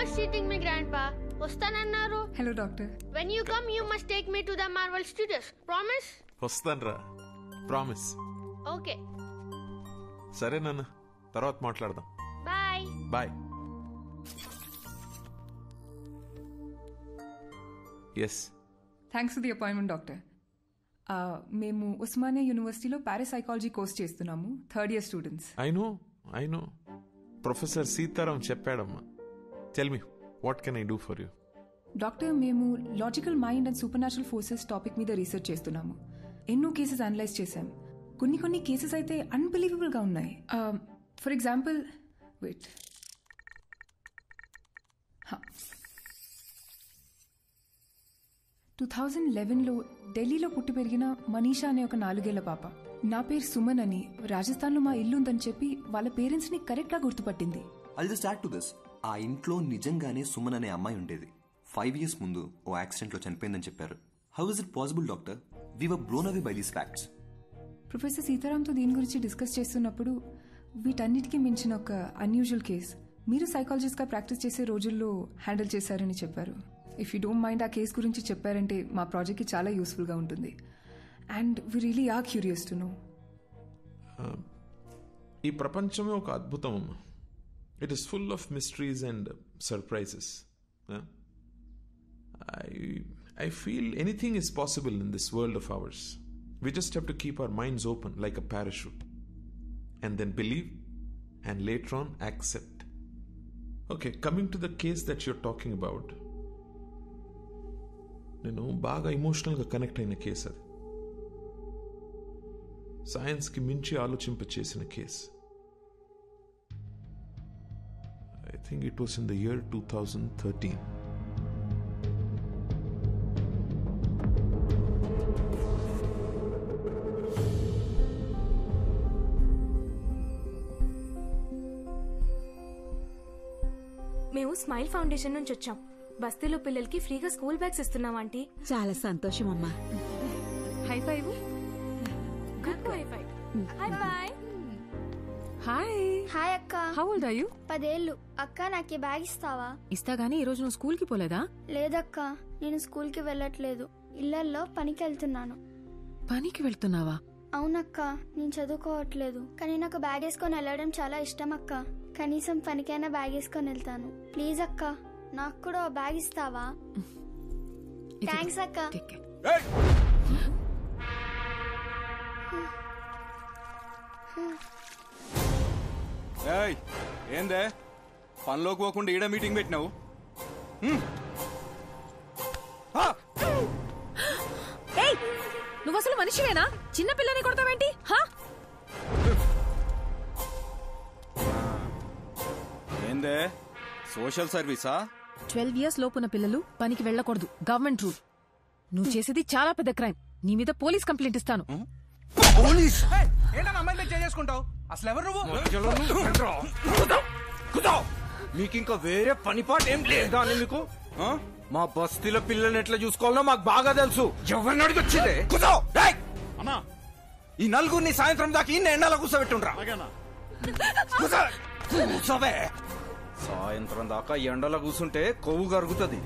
was cheating me, Grandpa. Vastanannaru. Hello, doctor. When you come, you must take me to the Marvel Studios. Promise? వస్తాన్రా, promise. Okay. సరే నాన్న, తర్వాత మాట్లాడదాం. Bye. Bye. Yes. Thanks for the appointment doctor. మేము ఉస్మానియా యూనివర్సిటీలో parapsychology course చేస్తున్నాము, third year students. I know professor Sitaram చెప్పాడమ్మా. Tell me, what can I do for you? Doctor, మేము logical mind and super natural forces topic మీద research చేస్తున్నాము. ఎన్నో cases analyse చేశాం. కొన్ని కేసెస్ అయితే అన్బిలీవబుల్గా ఉన్నాయి. ఫర్ ఎగ్జాంపుల్, వెయిట్, 2011లో ఢిల్లీలో పుట్టి పెరిగిన మనీషా అనే ఒక 4 ఏళ్ల పాప, నా పేరు సుమన్ అని, రాజస్థాన్లో మా ఇల్లు ఉందని చెప్పి వాళ్ళ పేరెంట్స్ని కరెక్ట్గా గుర్తుపట్టింది. I'll just add to this. ఆ ఇంట్లో నిజంగానే సుమన్ అనే అమ్మాయి ఉండేది. 5 years ముందు ఓ యాక్సిడెంట్లో చనిపోయిందని చెప్పారు. How is it possible doctor? We were blown away by these facts. Professor సీతారాంతో దీని గురించి డిస్కస్ చేస్తున్నప్పుడు వీటన్నిటికీ మించిన ఒక అన్యూజువల్ కేస్ మీరు సైకాలజిస్ట్గా ప్రాక్టీస్ చేసే రోజుల్లో హ్యాండిల్ చేశారని చెప్పారు. ఇఫ్ యూ డోంట్ మైండ్ ఆ కేస్ గురించి చెప్పారంటే మా ప్రాజెక్ట్కి చాలా యూస్ఫుల్గా ఉంటుంది. And we really are curious to know. ఈ ప్రపంచమే ఒక అద్భుతం అమ్మా. It is full of mysteries and surprises. I feel anything is possible in this world of ours. We just have to keep our minds open like a parachute and then believe and later on accept. Okay, coming to the case that you're talking about, నేను బాగా ఎమోషనల్గా connect అయిన case అది. సైన్స్కి మించి ఆలోచింపచేసిన case. I think it was in the year 2013. మేము smile foundation నుంచి వచ్చాం. బస్తీలో పిల్లలకి ఫ్రీగా స్కూల్ బ్యాగ్స్ ఇస్తున్నాం ఆంటీ. చాలా సంతోషం అమ్మా. High five. Good high five. Hi bye. Hi. Hi అక్క. How old are you? 10 ఏళ్ళు. అక్క నాకు బ్యాగ్ ఇస్తావా? ఇస్తా గానీ ఈ రోజు నువ్వు స్కూల్ కి పోలేదా? లేదక్క, నేను స్కూల్ కి వెళ్ళట్లేదు. ఇళ్లల్లో పనికి వెళ్తున్నాను. పనికి వెళ్తున్నావా? అవునక్క, నేను చదువుకోవట్లేదు. కానీ నాకు బ్యాగ్ వేసుకొని వెళ్ళడం చాలా ఇష్టం అక్క. కనీసం పనికైనా బ్యాగ్ వేసుకొని వెళ్తాను. ప్లీజ్ అక్క, నాకు కూడా బ్యాగ్ ఇస్తావా? థ్యాంక్స్ అక్క. ఏందే పనిలోకి పోకుండా ఈడ మీటింగ్ పెట్టినావు? నువ్వు అసలు మనిషివేనా? చిన్న పిల్లని కొడతావేంటి? ఏందే సోషల్ సర్వీసా? 12 years లోపున్న పిల్లలు పనికి వెళ్ళకూడదు, గవర్నమెంట్ రూల్. నువ్వు చేసేది చాలా పెద్ద క్రైమ్. నీ మీద పోలీస్ కంప్లైంట్ ఇస్తాను. పోలీస్? ఏంటన్నా అమ్మాయిలు చేసుకుంటావు? అసలు ఎవరు నువ్వు? మీకు ఇంకా వేరే పనిపాటు ఏం లేదా అని మీకు? మా బస్తీల పిల్లల్ని ఎట్లా చూసుకోవాలో మాకు బాగా తెలుసు. ఎవరిని అడిగి వచ్చిందే? ఈ నలుగురిని సాయంత్రం దాకా ఇన్ని ఎండలో కూర్చోబెట్టుండ్రా. సాయంత్రం దాకా ఎండలో కూర్చుంటే కొవ్వు కరుగుతుంది.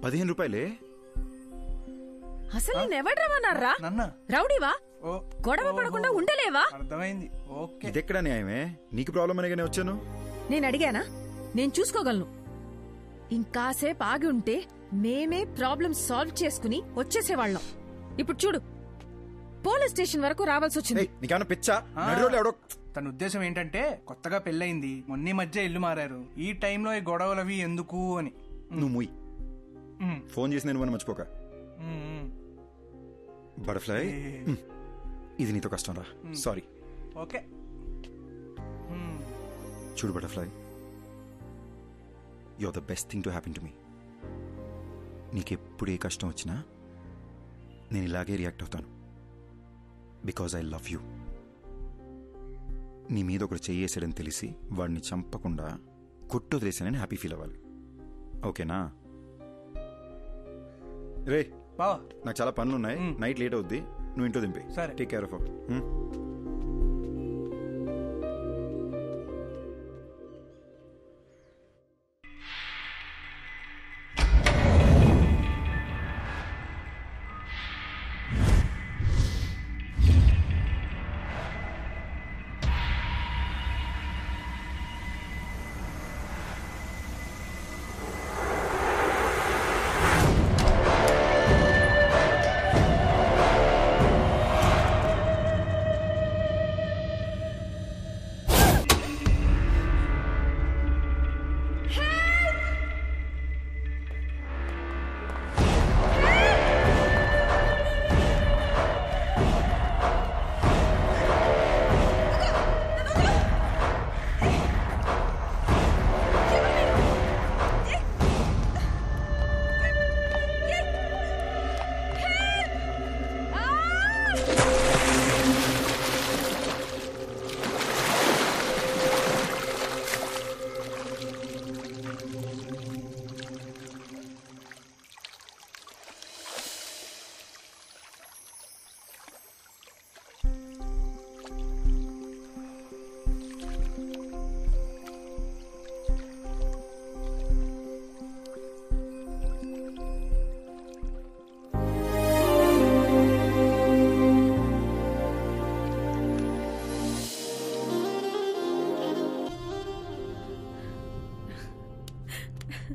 15 రూపాయలే. అసలు నేను ఎవడ్రమన్నారా? రౌడీవా? గొడవ పడకుండా ఉండలేవా? అర్థమైంది. ఓకే, ఇదెక్కడ న్యాయమే? నీకు ప్రాబ్లం అనేగానే వచ్చాను. నేను అడిగానా? నేను చూసుకోగలను. ఇంకాసేపు ఆగి ఉంటే మేమే ప్రాబ్లం సాల్వ్ చేసుకుని వచ్చేసేవాళ్ళం. ఇప్పుడు చూడు, పోలీస్ స్టేషన్ వరకు రావాల్సి వచ్చింది. నీకేమన్నా పిచ్చా? నడిరోడ్లో ఎవడో. తన ఉద్దేశం ఏంటంటే కొత్తగా పెళ్ళయింది, మొన్న మధ్య ఇల్లు మారారు, ఈ టైంలో ఈ గొడవలు అవి ఎందుకు అని. నువ్వు ముయ్. ఫోన్ చేసి నేను మర్చిపోక. బటర్ఫ్లై, ఇది నీతో కష్టం రా. సారీ. ఓకే. చూడు butterfly, you are the best thing to happen to me. నీకెప్పుడు ఏ కష్టం వచ్చినా నేను ఇలాగే రియాక్ట్ అవుతాను. Because I love you. నీ మీద ఒకటి చెయ్యేసాడని తెలిసి వాడిని చంపకుండా కొట్టు వదిలేసానని హ్యాపీ ఫీల్ అవ్వాలి. ఓకేనా? రే బావా, నాకు చాలా పనులు ఉన్నాయి, నైట్ లేట్ అవుద్ది, నువ్వు ఇంట్లో దింపే. సరే. Take care of.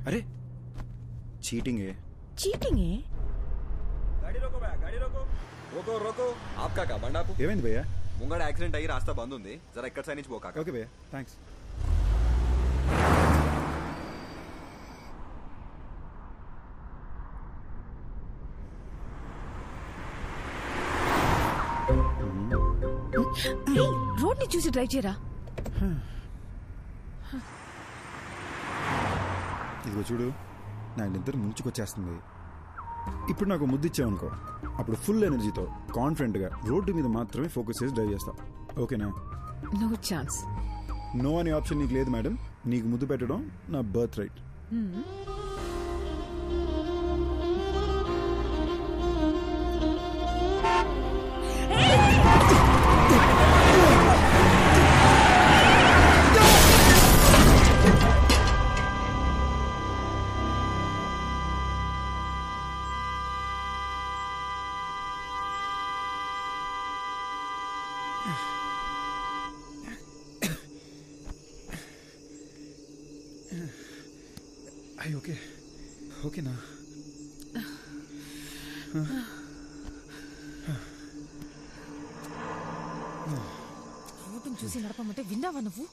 अरे चीटिंग है. चीटिंग है? गाड़ी रोको भैया, गाड़ी रोको. रोको रोको. आपका क्या बंडा आपको? ఏమైంది భయ్యా? ముంగడ యాక్సిడెంట్ అయ్యి రాస్తా బంద్ ఉంది, జరా ఇక్కడ సైడ్ నుంచి పోకా. ఓకే భయ్యా, థ్యాంక్స్. రోడ్ ని చూసి డ్రైవ్ చేయరా. ఇదిగో చూడు, నా ఇద్దరు ముంచుకొచ్చేస్తుంది. ఇప్పుడు నాకు ముద్దు ఇచ్చావనుకో, అప్పుడు ఫుల్ ఎనర్జీతో కాన్ఫిడెంట్గా రోడ్డు మీద మాత్రమే ఫోకస్ చేసి డ్రైవ్ చేస్తాం. ఓకేనా? No chance. నో అనే ఆప్షన్ నీకు లేదు మేడం. నీకు ముద్దు పెట్టడం నా బర్త్ రైట్. అయ్యి ఓకే, ఓకేనా? రోడ్డును చూసి నడపమంటే విన్నావా నువ్వు?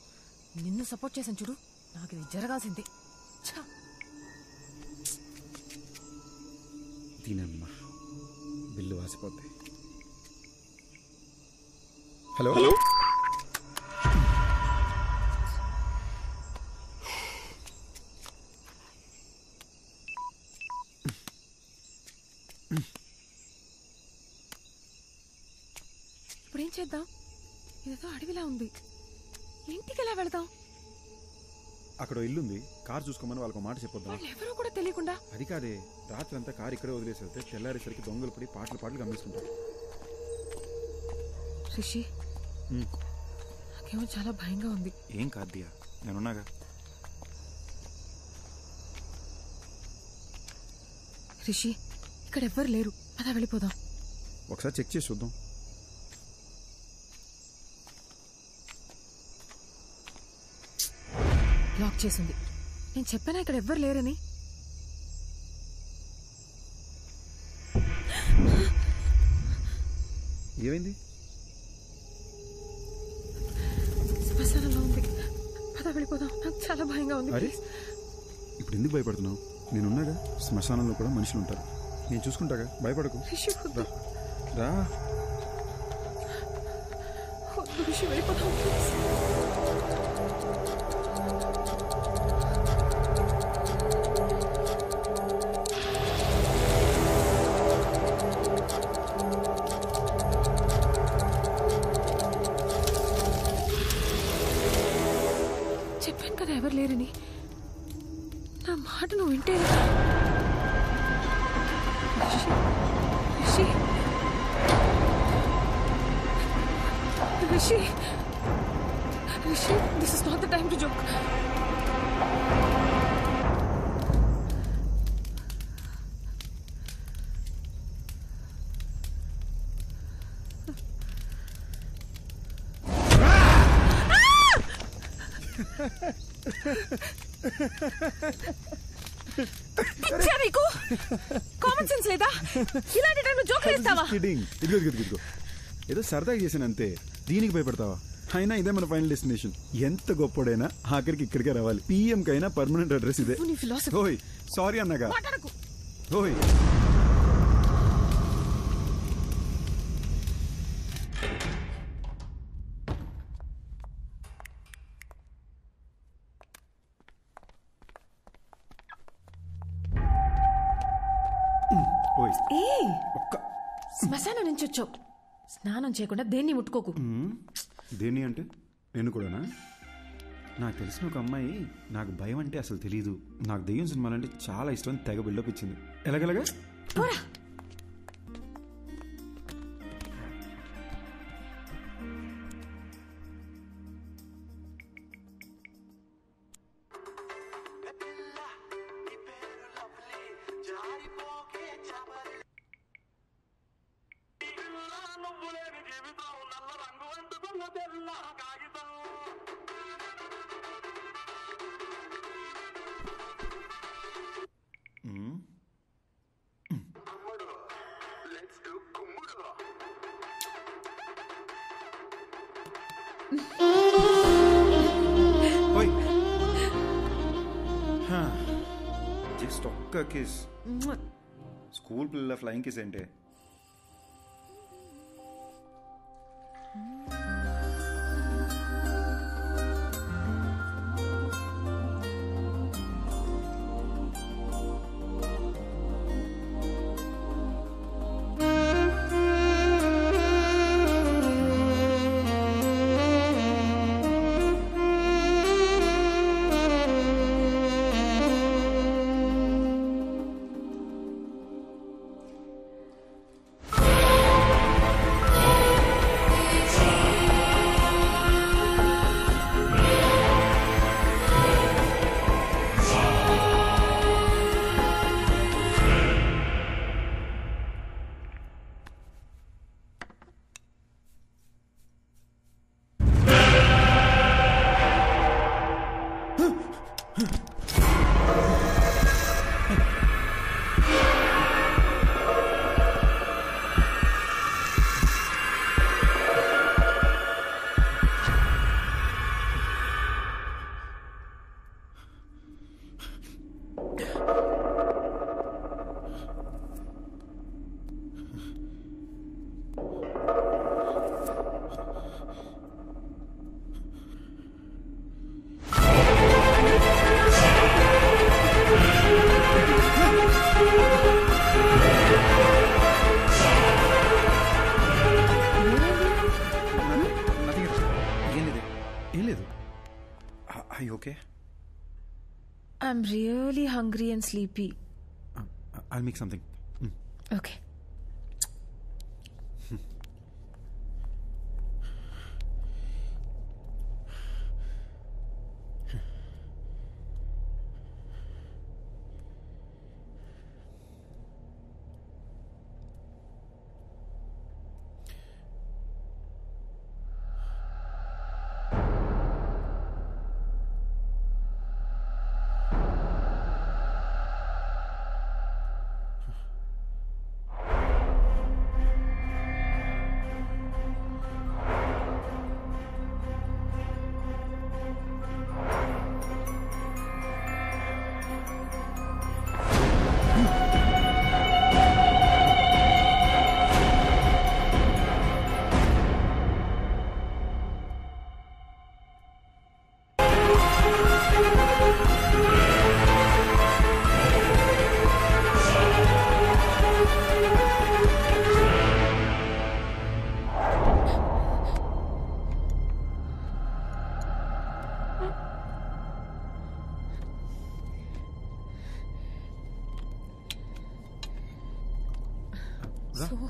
నిన్ను సపోర్ట్ చేశాను చూడు, నాకు ఇది జరగాల్సిందే. దీనమ్మా బిల్లు వాసిపోద్ది. హలో ఇప్పుడేం చేద్దాం? ఇదేదో అడవిలా ఉంది, ఇంటికి ఎలా వెళదాం? అక్కడ ఇల్లుంది, కార్ చూసుకోమని వాళ్ళకి మాట చెప్పొద్దాం. ఎవరో కూడా తెలియకుండా. అది కాదే, రాత్రి అంతా కార్ ఇక్కడే వదిలేసి వెళ్తే తెల్లారేసరికి దొంగలు పడి పాటలు గమనిస్తుంటారు. రిషి, నాకేమో చాలా భయంగా ఉంది. ఏం కాదు దియా, నేనున్నాగా. రిషి ఇక్కడ ఎవ్వరు లేరు, పద వెళ్ళిపోదాం. ఒకసారి చెక్ చేసి చూద్దాం. లాక్ చేసింది. నేను చెప్పానా ఇక్కడ ఎవ్వరు లేరని. ఏమైంది? శ్మశానంలో ఉంది, పద వెళ్ళిపోదాం. నాకు చాలా భయంగా ఉంది. అరే ఇప్పుడు ఎందుకు భయపడుతున్నావు? నేనున్నాగా. శ్మశానంలో కూడా మనుషులు ఉంటారు, నేను చూసుకుంటాగా, భయపడకు. రా రిషి వెళ్ళిపోదాం. చెప్పాను కదా ఎవరు లేరని. నా మాట నువ్వు వింటే. Rishi Rishi Rishi, this is not the time to joke. పిచ్చా నీకు? కామన్ సెన్స్ లేదా? ఇలాంటి టైంలో జోక్ వేస్తావా? ఇదిగో ఏదో సరదాగా చేసాను అంతే, దీనికి భయపడతావా? అయినా ఇదే మన ఫైనల్ డెస్టినేషన్. ఎంత గొప్పడైనా ఆఖరికి ఇక్కడికే రావాలి. పిఎం కైనా పర్మనెంట్ అడ్రస్ ఇదే. ఓయ్ సారీ అన్నగా. ఓయ్ శ్మశానం నుంచి వచ్చావు, స్నానం చేయకుండా దేన్ని ముట్టుకోకు. దేన్ని అంటే నేను కూడానా? నాకు తెలిసిన ఒక అమ్మాయి నాకు భయం అంటే అసలు తెలీదు, నాకు దెయ్యం సినిమాలంటే చాలా ఇష్టం, తెగ బిల్డప్ ఇచ్చింది. ఎలాగలగా జస్ట్ ఒక్క కిస్. స్కూల్ పిల్లల ఫ్లయింగ్ కిస్ అంటే I'm really hungry and sleepy. I'll make something. Okay.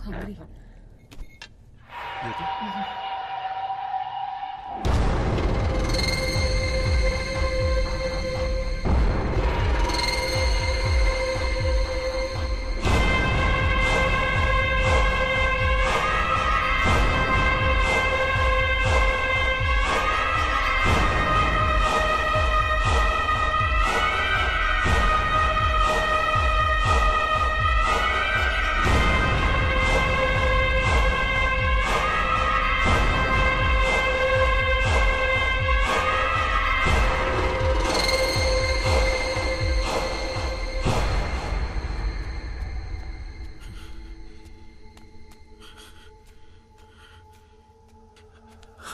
hungry. You okay?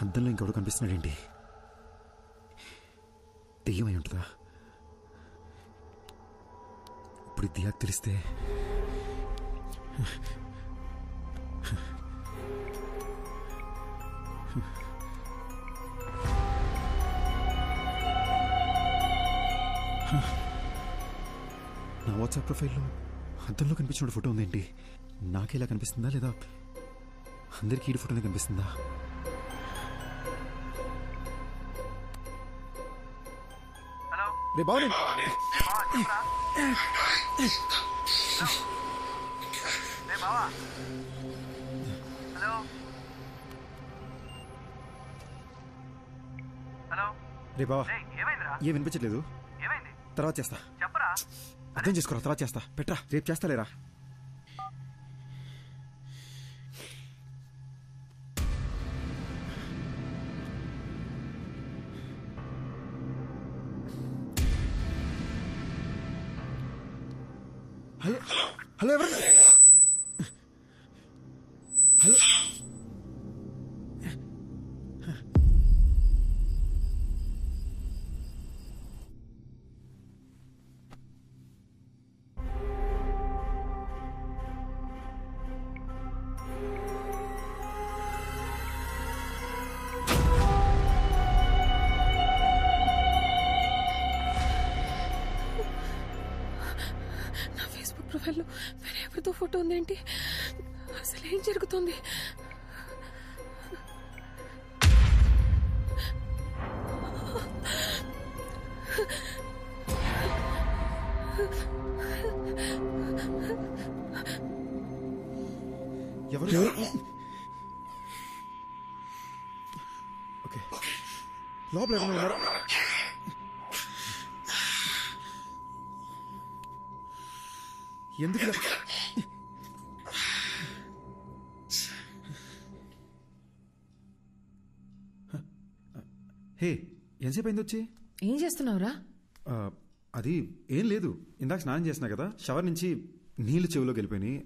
అద్దంలో ఇంకెవడు కనిపిస్తున్నాడేంటి? దెయ్యమై ఉంటుందా? ఇప్పుడు దియాకు తెలిస్తే నా వాట్సాప్ ప్రొఫైల్లో అద్దంలో కనిపించిన ఫోటో ఉందేంటి? నాకేలా కనిపిస్తుందా లేదా అందరికీ ఈ ఫోటోనే కనిపిస్తుందా? రే బావ రే బావా ఏ వినిపించట్లేదు. తర్వాత చేస్తా. అర్థం చేసుకోరా, తర్వాత చేస్తా. పెట్రా, రేపు చేస్తా లేరా. హలో హలో ఎవరు? హలో ప్రొఫైల్లో వేరే ఎవరితో ఫోటో ఉందేంటి? అసలు ఏం జరుగుతుంది? ఎవరు? ఓకే, లోపల ఎవరైనా ఉన్నారా? ఎందుకు? హే, ఎంతసేపు అయింది వచ్చి? ఏం చేస్తున్నావురా? అది ఏం లేదు, ఇందాక స్నానం చేసినా కదా, షవర్ నుంచి నీళ్ళు చెవిలోకి వెళ్ళిపోయినాయి.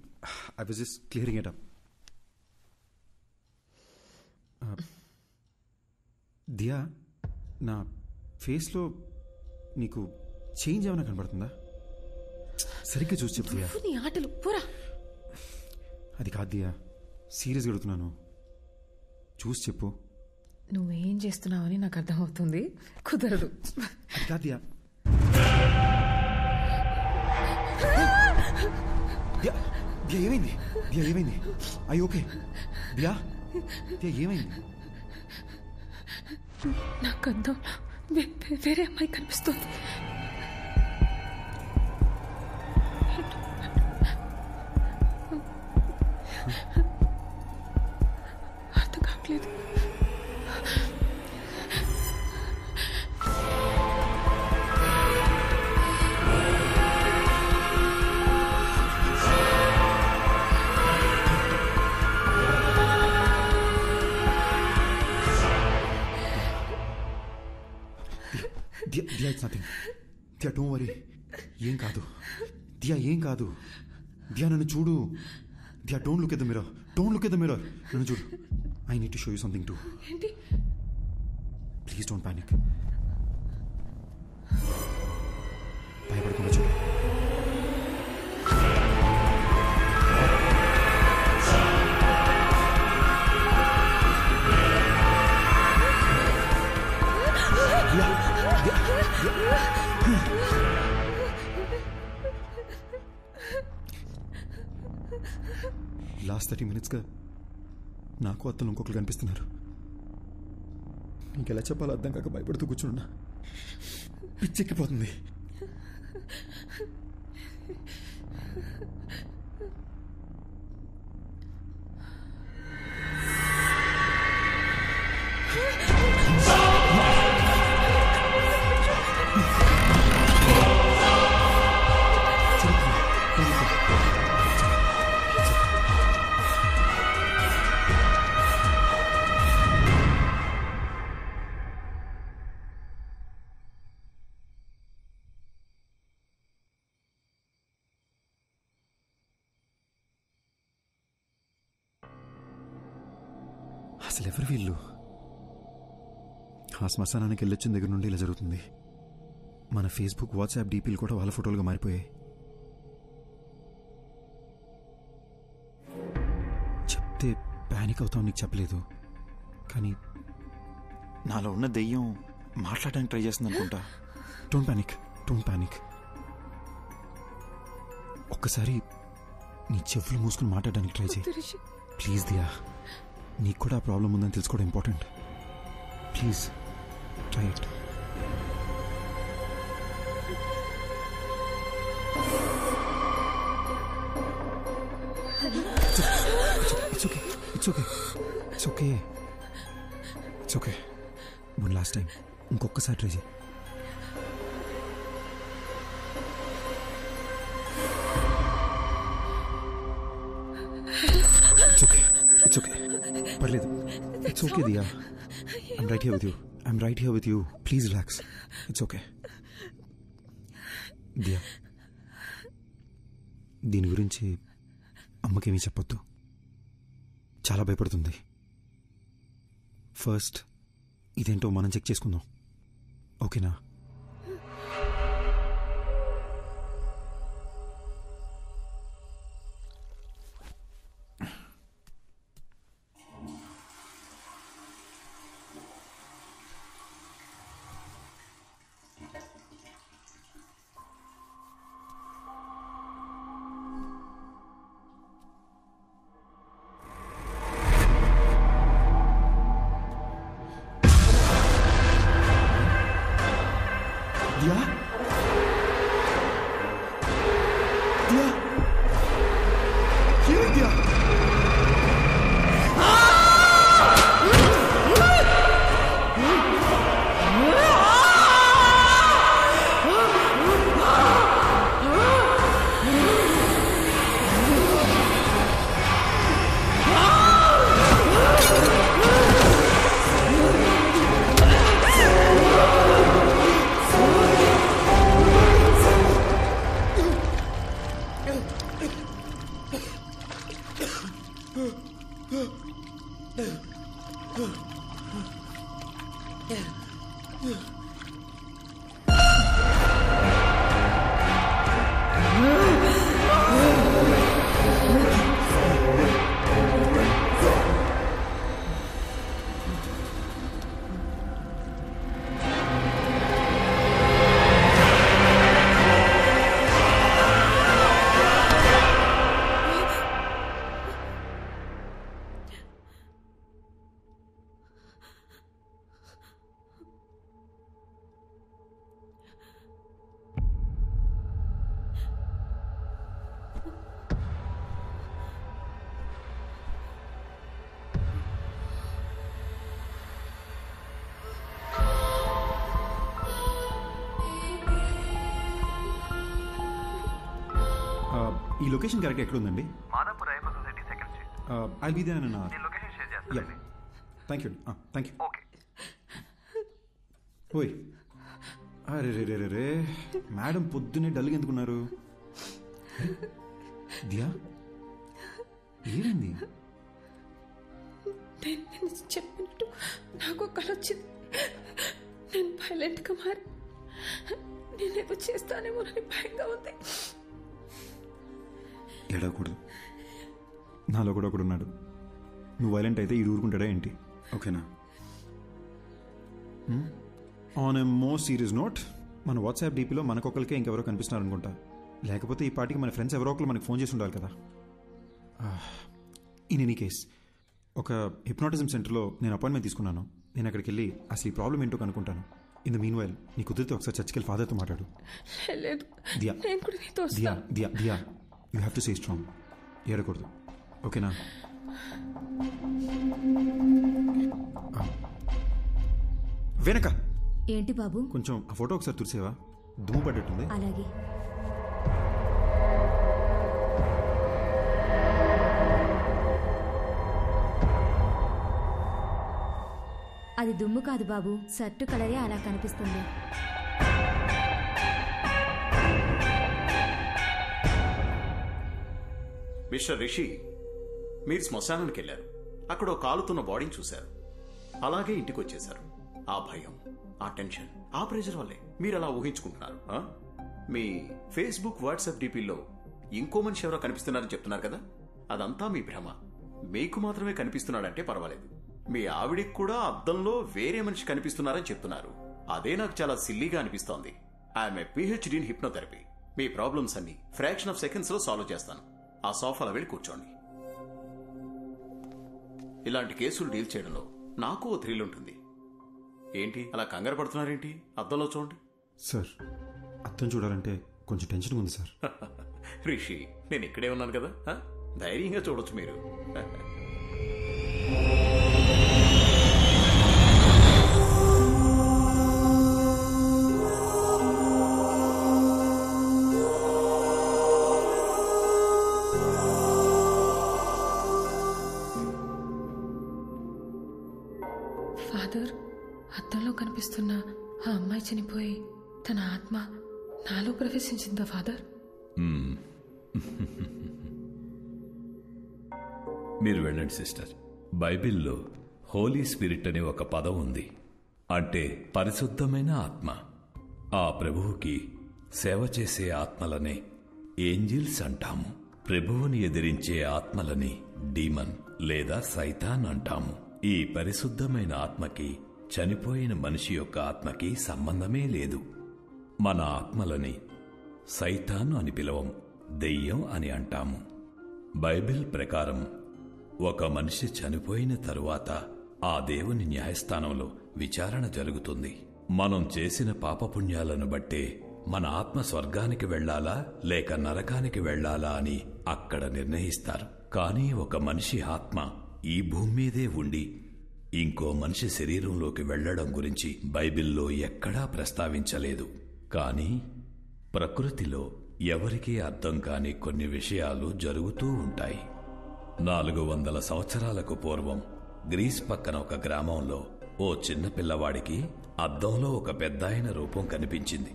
I was just clearing it up. Dia, నా ఫేస్లో నీకు చేంజ్ ఏమైనా కనబడుతుందా? సరిగ్గా చూసి చెప్పు దియా. నీ ఆటలు పూరా. అది కాదు దియా, సీరియస్గా అడుగుతున్నాను, చూసి చెప్పు. నువ్వేం చేస్తున్నావని నాకు అర్థమవుతుంది, కుదరదు. అది కాదు దియా. దియా, దియా ఏమైంది? దియా ఏమైంది? అయ్యి ఓకే? దియా, దియా ఏమైంది? నాకు అర్థం, వేరే అమ్మాయి కనిపిస్తుంది. అర్థం కావట్లేదు. Dia, it's nothing. Dia, don't worry. ఏం కాదు దియా, ఏం కాదు. దియా, నన్ను చూడు. Dia, don't look at the mirror. Don't look at the mirror. నన్ను చూడు. I need to show you something too. ఏంటి? Please don't panic. భయపడకుండా చూడు. Last 30 మంత్స్గా నాకు అత్తలు ఇంకొకరు కనిపిస్తున్నారు. ఇంకెలా చెప్పాలో అర్థం కాక భయపడుతూ కూర్చున్నా. పిచ్చెక్కిపోతుంది. అసలు ఎవరు వీళ్ళు? ఆ శ్మశానానికి వెళ్ళొచ్చిన దగ్గర నుండి ఇలా జరుగుతుంది. మన ఫేస్బుక్, వాట్సాప్ డీపీలు కూడా వాళ్ళ ఫోటోలుగా మారిపోయాయి. చెప్తే ప్యానిక్ అవుతావు, నీకు చెప్పలేదు. కానీ నాలో ఉన్న దెయ్యం మాట్లాడడానికి ట్రై చేస్తుంది అనుకుంటా. Don't panic. ఒక్కసారి నీ చెవులు మూసుకుని మాట్లాడడానికి ట్రై చేయి ప్లీజ్. దియా, నీకు కూడా ఆ ప్రాబ్లం ఉందని తెలుసుకోవడం important. Please try it. It's okay. One last time ఇంకొకసారి ట్రై చేయి. It's okay. పర్లేదు. It's okay, Diya. I'm right here with you. Please relax. It's okay. Diya, దీని గురించి అమ్మకేమీ చెప్పొద్దు. చాలా భయపడుతుంది. ఫస్ట్ ఇదేంటో మనం చెక్ చేసుకుందాం, ఓకేనా? ఈ లొకేషన్ కరెక్ట్ ఎక్కడ ఉందండి? మాదాపూర్ ఐపర్ society second street. I'll be there in నేను లొకేషన్ షేర్ చేస్తాను. Thank you. ఓకే. ఓయ్, అరే రే రే రే మేడం పొద్దున్నే డల్గా ఎందుకున్నారు? దియా, ఏమైంది? నేను చెప్పినట్టు నాకు కల వచ్చింది. నేను వైలెంట్గా మారి నేనేదో చేస్తానేమోనని భయంగా ఉంది. ఏడవకూడదు. నాలో కూడా ఒకడు ఉన్నాడు. నువ్వు వైలెంట్ అయితే ఇది ఊరుకుంటాడా ఏంటి? ఓకేనా? On a more serious note, మన వాట్సాప్ డీపీలో మనకొకరికే ఇంకెవరో కనిపిస్తున్నారు అనుకుంటా. లేకపోతే ఈ పార్టీకి మన ఫ్రెండ్స్ ఎవరో ఒకరు మనకు ఫోన్ చేసి ఉండాలి కదా. ఇన్ ఎనీ కేస్ ఒక హిప్నాటిజం సెంటర్లో నేను అపాయింట్మెంట్ తీసుకున్నాను. నేను అక్కడికి వెళ్ళి అసలు ఈ ప్రాబ్లం ఏంటో కనుక్కుంటాను. ఇన్ ద మీన్ వైల్ నీ కుదిరితే ఒకసారి చర్చికి వెళ్ళి ఫాదర్తో మాట్లాడు. Dia Dia Dia Dia you have to stay strong. ఏడకూడదు, ఓకేనా? వెనక ఏంటి బాబు? కొంచెం ఆ ఫోటో ఒకసారి తుడిసేవా? దుమ్ము పడ్డట్టుంది. అలాగే. అది దుమ్ము కాదు బాబు, షర్టు కలరే అలా కనిపిస్తుంది. మిస్టర్ రిషి, మీరు శ్మశానానికి వెళ్ళారు. అక్కడ ఒక కాలుతున్న బాడీని చూశారు. అలాగే ఇంటికి వచ్చేశారు. ఆ భయం, ఆ టెన్షన్, ఆ ప్రెషర్ వల్లే మీరు అలా ఊహించుకుంటున్నారు. మీ ఫేస్బుక్, వాట్సాప్ డీపీల్లో ఇంకో మనిషి ఎవరో కనిపిస్తున్నారని చెప్తున్నారు కదా, అదంతా మీ భ్రమ. మీకు మాత్రమే కనిపిస్తున్నాడంటే పర్వాలేదు. మీ ఆవిడికి కూడా అద్దంలో వేరే మనిషి కనిపిస్తున్నారని చెప్తున్నారు. అదే నాకు చాలా సిల్లీగా అనిపిస్తోంది. I'm a PhD in hypnotherapy. Me problems అన్ని ఫ్రాక్షన్ ఆఫ్ సెకండ్స్ లో సాల్వ్ చేస్తాను. ఆ సోఫాలో వెళ్ళి కూర్చోండి. ఇలాంటి కేసులు డీల్ చేయడంలో నాకు ఓ థ్రిల్ ఉంటుంది. ఏంటి అలా కంగారు పడుతున్నారేంటి? అద్దంలో చూడండి. సార్, అద్దం చూడాలంటే కొంచెం టెన్షన్ ఉంది సార్. రిషి, నేను ఇక్కడే ఉన్నాను కదా, ధైర్యంగా చూడొచ్చు మీరు. ఫాదర్, అద్దంలో కనిపిస్తున్న ఆ అమ్మాయి చనిపోయి తన ఆత్మ నాలో ప్రవేశించిందా ఫాదర్? మీరు వెళ్ళండి సిస్టర్. బైబిల్లో హోలీ స్పిరిట్ అనే ఒక పదం ఉంది. అంటే పరిశుద్ధమైన ఆత్మ. ఆ ప్రభువుకి సేవ చేసే ఆత్మలనే ఏంజిల్స్ అంటాము. ప్రభువుని ఎదిరించే ఆత్మలని డీమన్ లేదా సైతాన్ అంటాము. ఈ పరిశుద్ధమైన ఆత్మకి చనిపోయిన మనిషి యొక్క ఆత్మకి సంబంధమే లేదు. మన ఆత్మలని సైతాన్ అని పిలవం, దెయ్యం అని అంటాము. బైబిల్ ప్రకారం ఒక మనిషి చనిపోయిన తరువాత ఆ దేవుని న్యాయస్థానంలో విచారణ జరుగుతుంది. మనం చేసిన పాపపుణ్యాలను బట్టే మన ఆత్మ స్వర్గానికి వెళ్లాలా లేక నరకానికి వెళ్లాలా అని అక్కడ నిర్ణయిస్తారు. కానీ ఒక మనిషి ఆత్మ ఈ భూమి మీదే ఉండి ఇంకో మనిషి శరీరంలోకి వెళ్లడం గురించి బైబిల్లో ఎక్కడా ప్రస్తావించలేదు. కానీ ప్రకృతిలో ఎవరికీ అర్థం కాని కొన్ని విషయాలు జరుగుతూ ఉంటాయి. 400 సంవత్సరాలకు పూర్వం గ్రీస్ పక్కన ఒక గ్రామంలో ఓ చిన్న పిల్లవాడికి అద్దంలో ఒక పెద్దాయన రూపం కనిపించింది.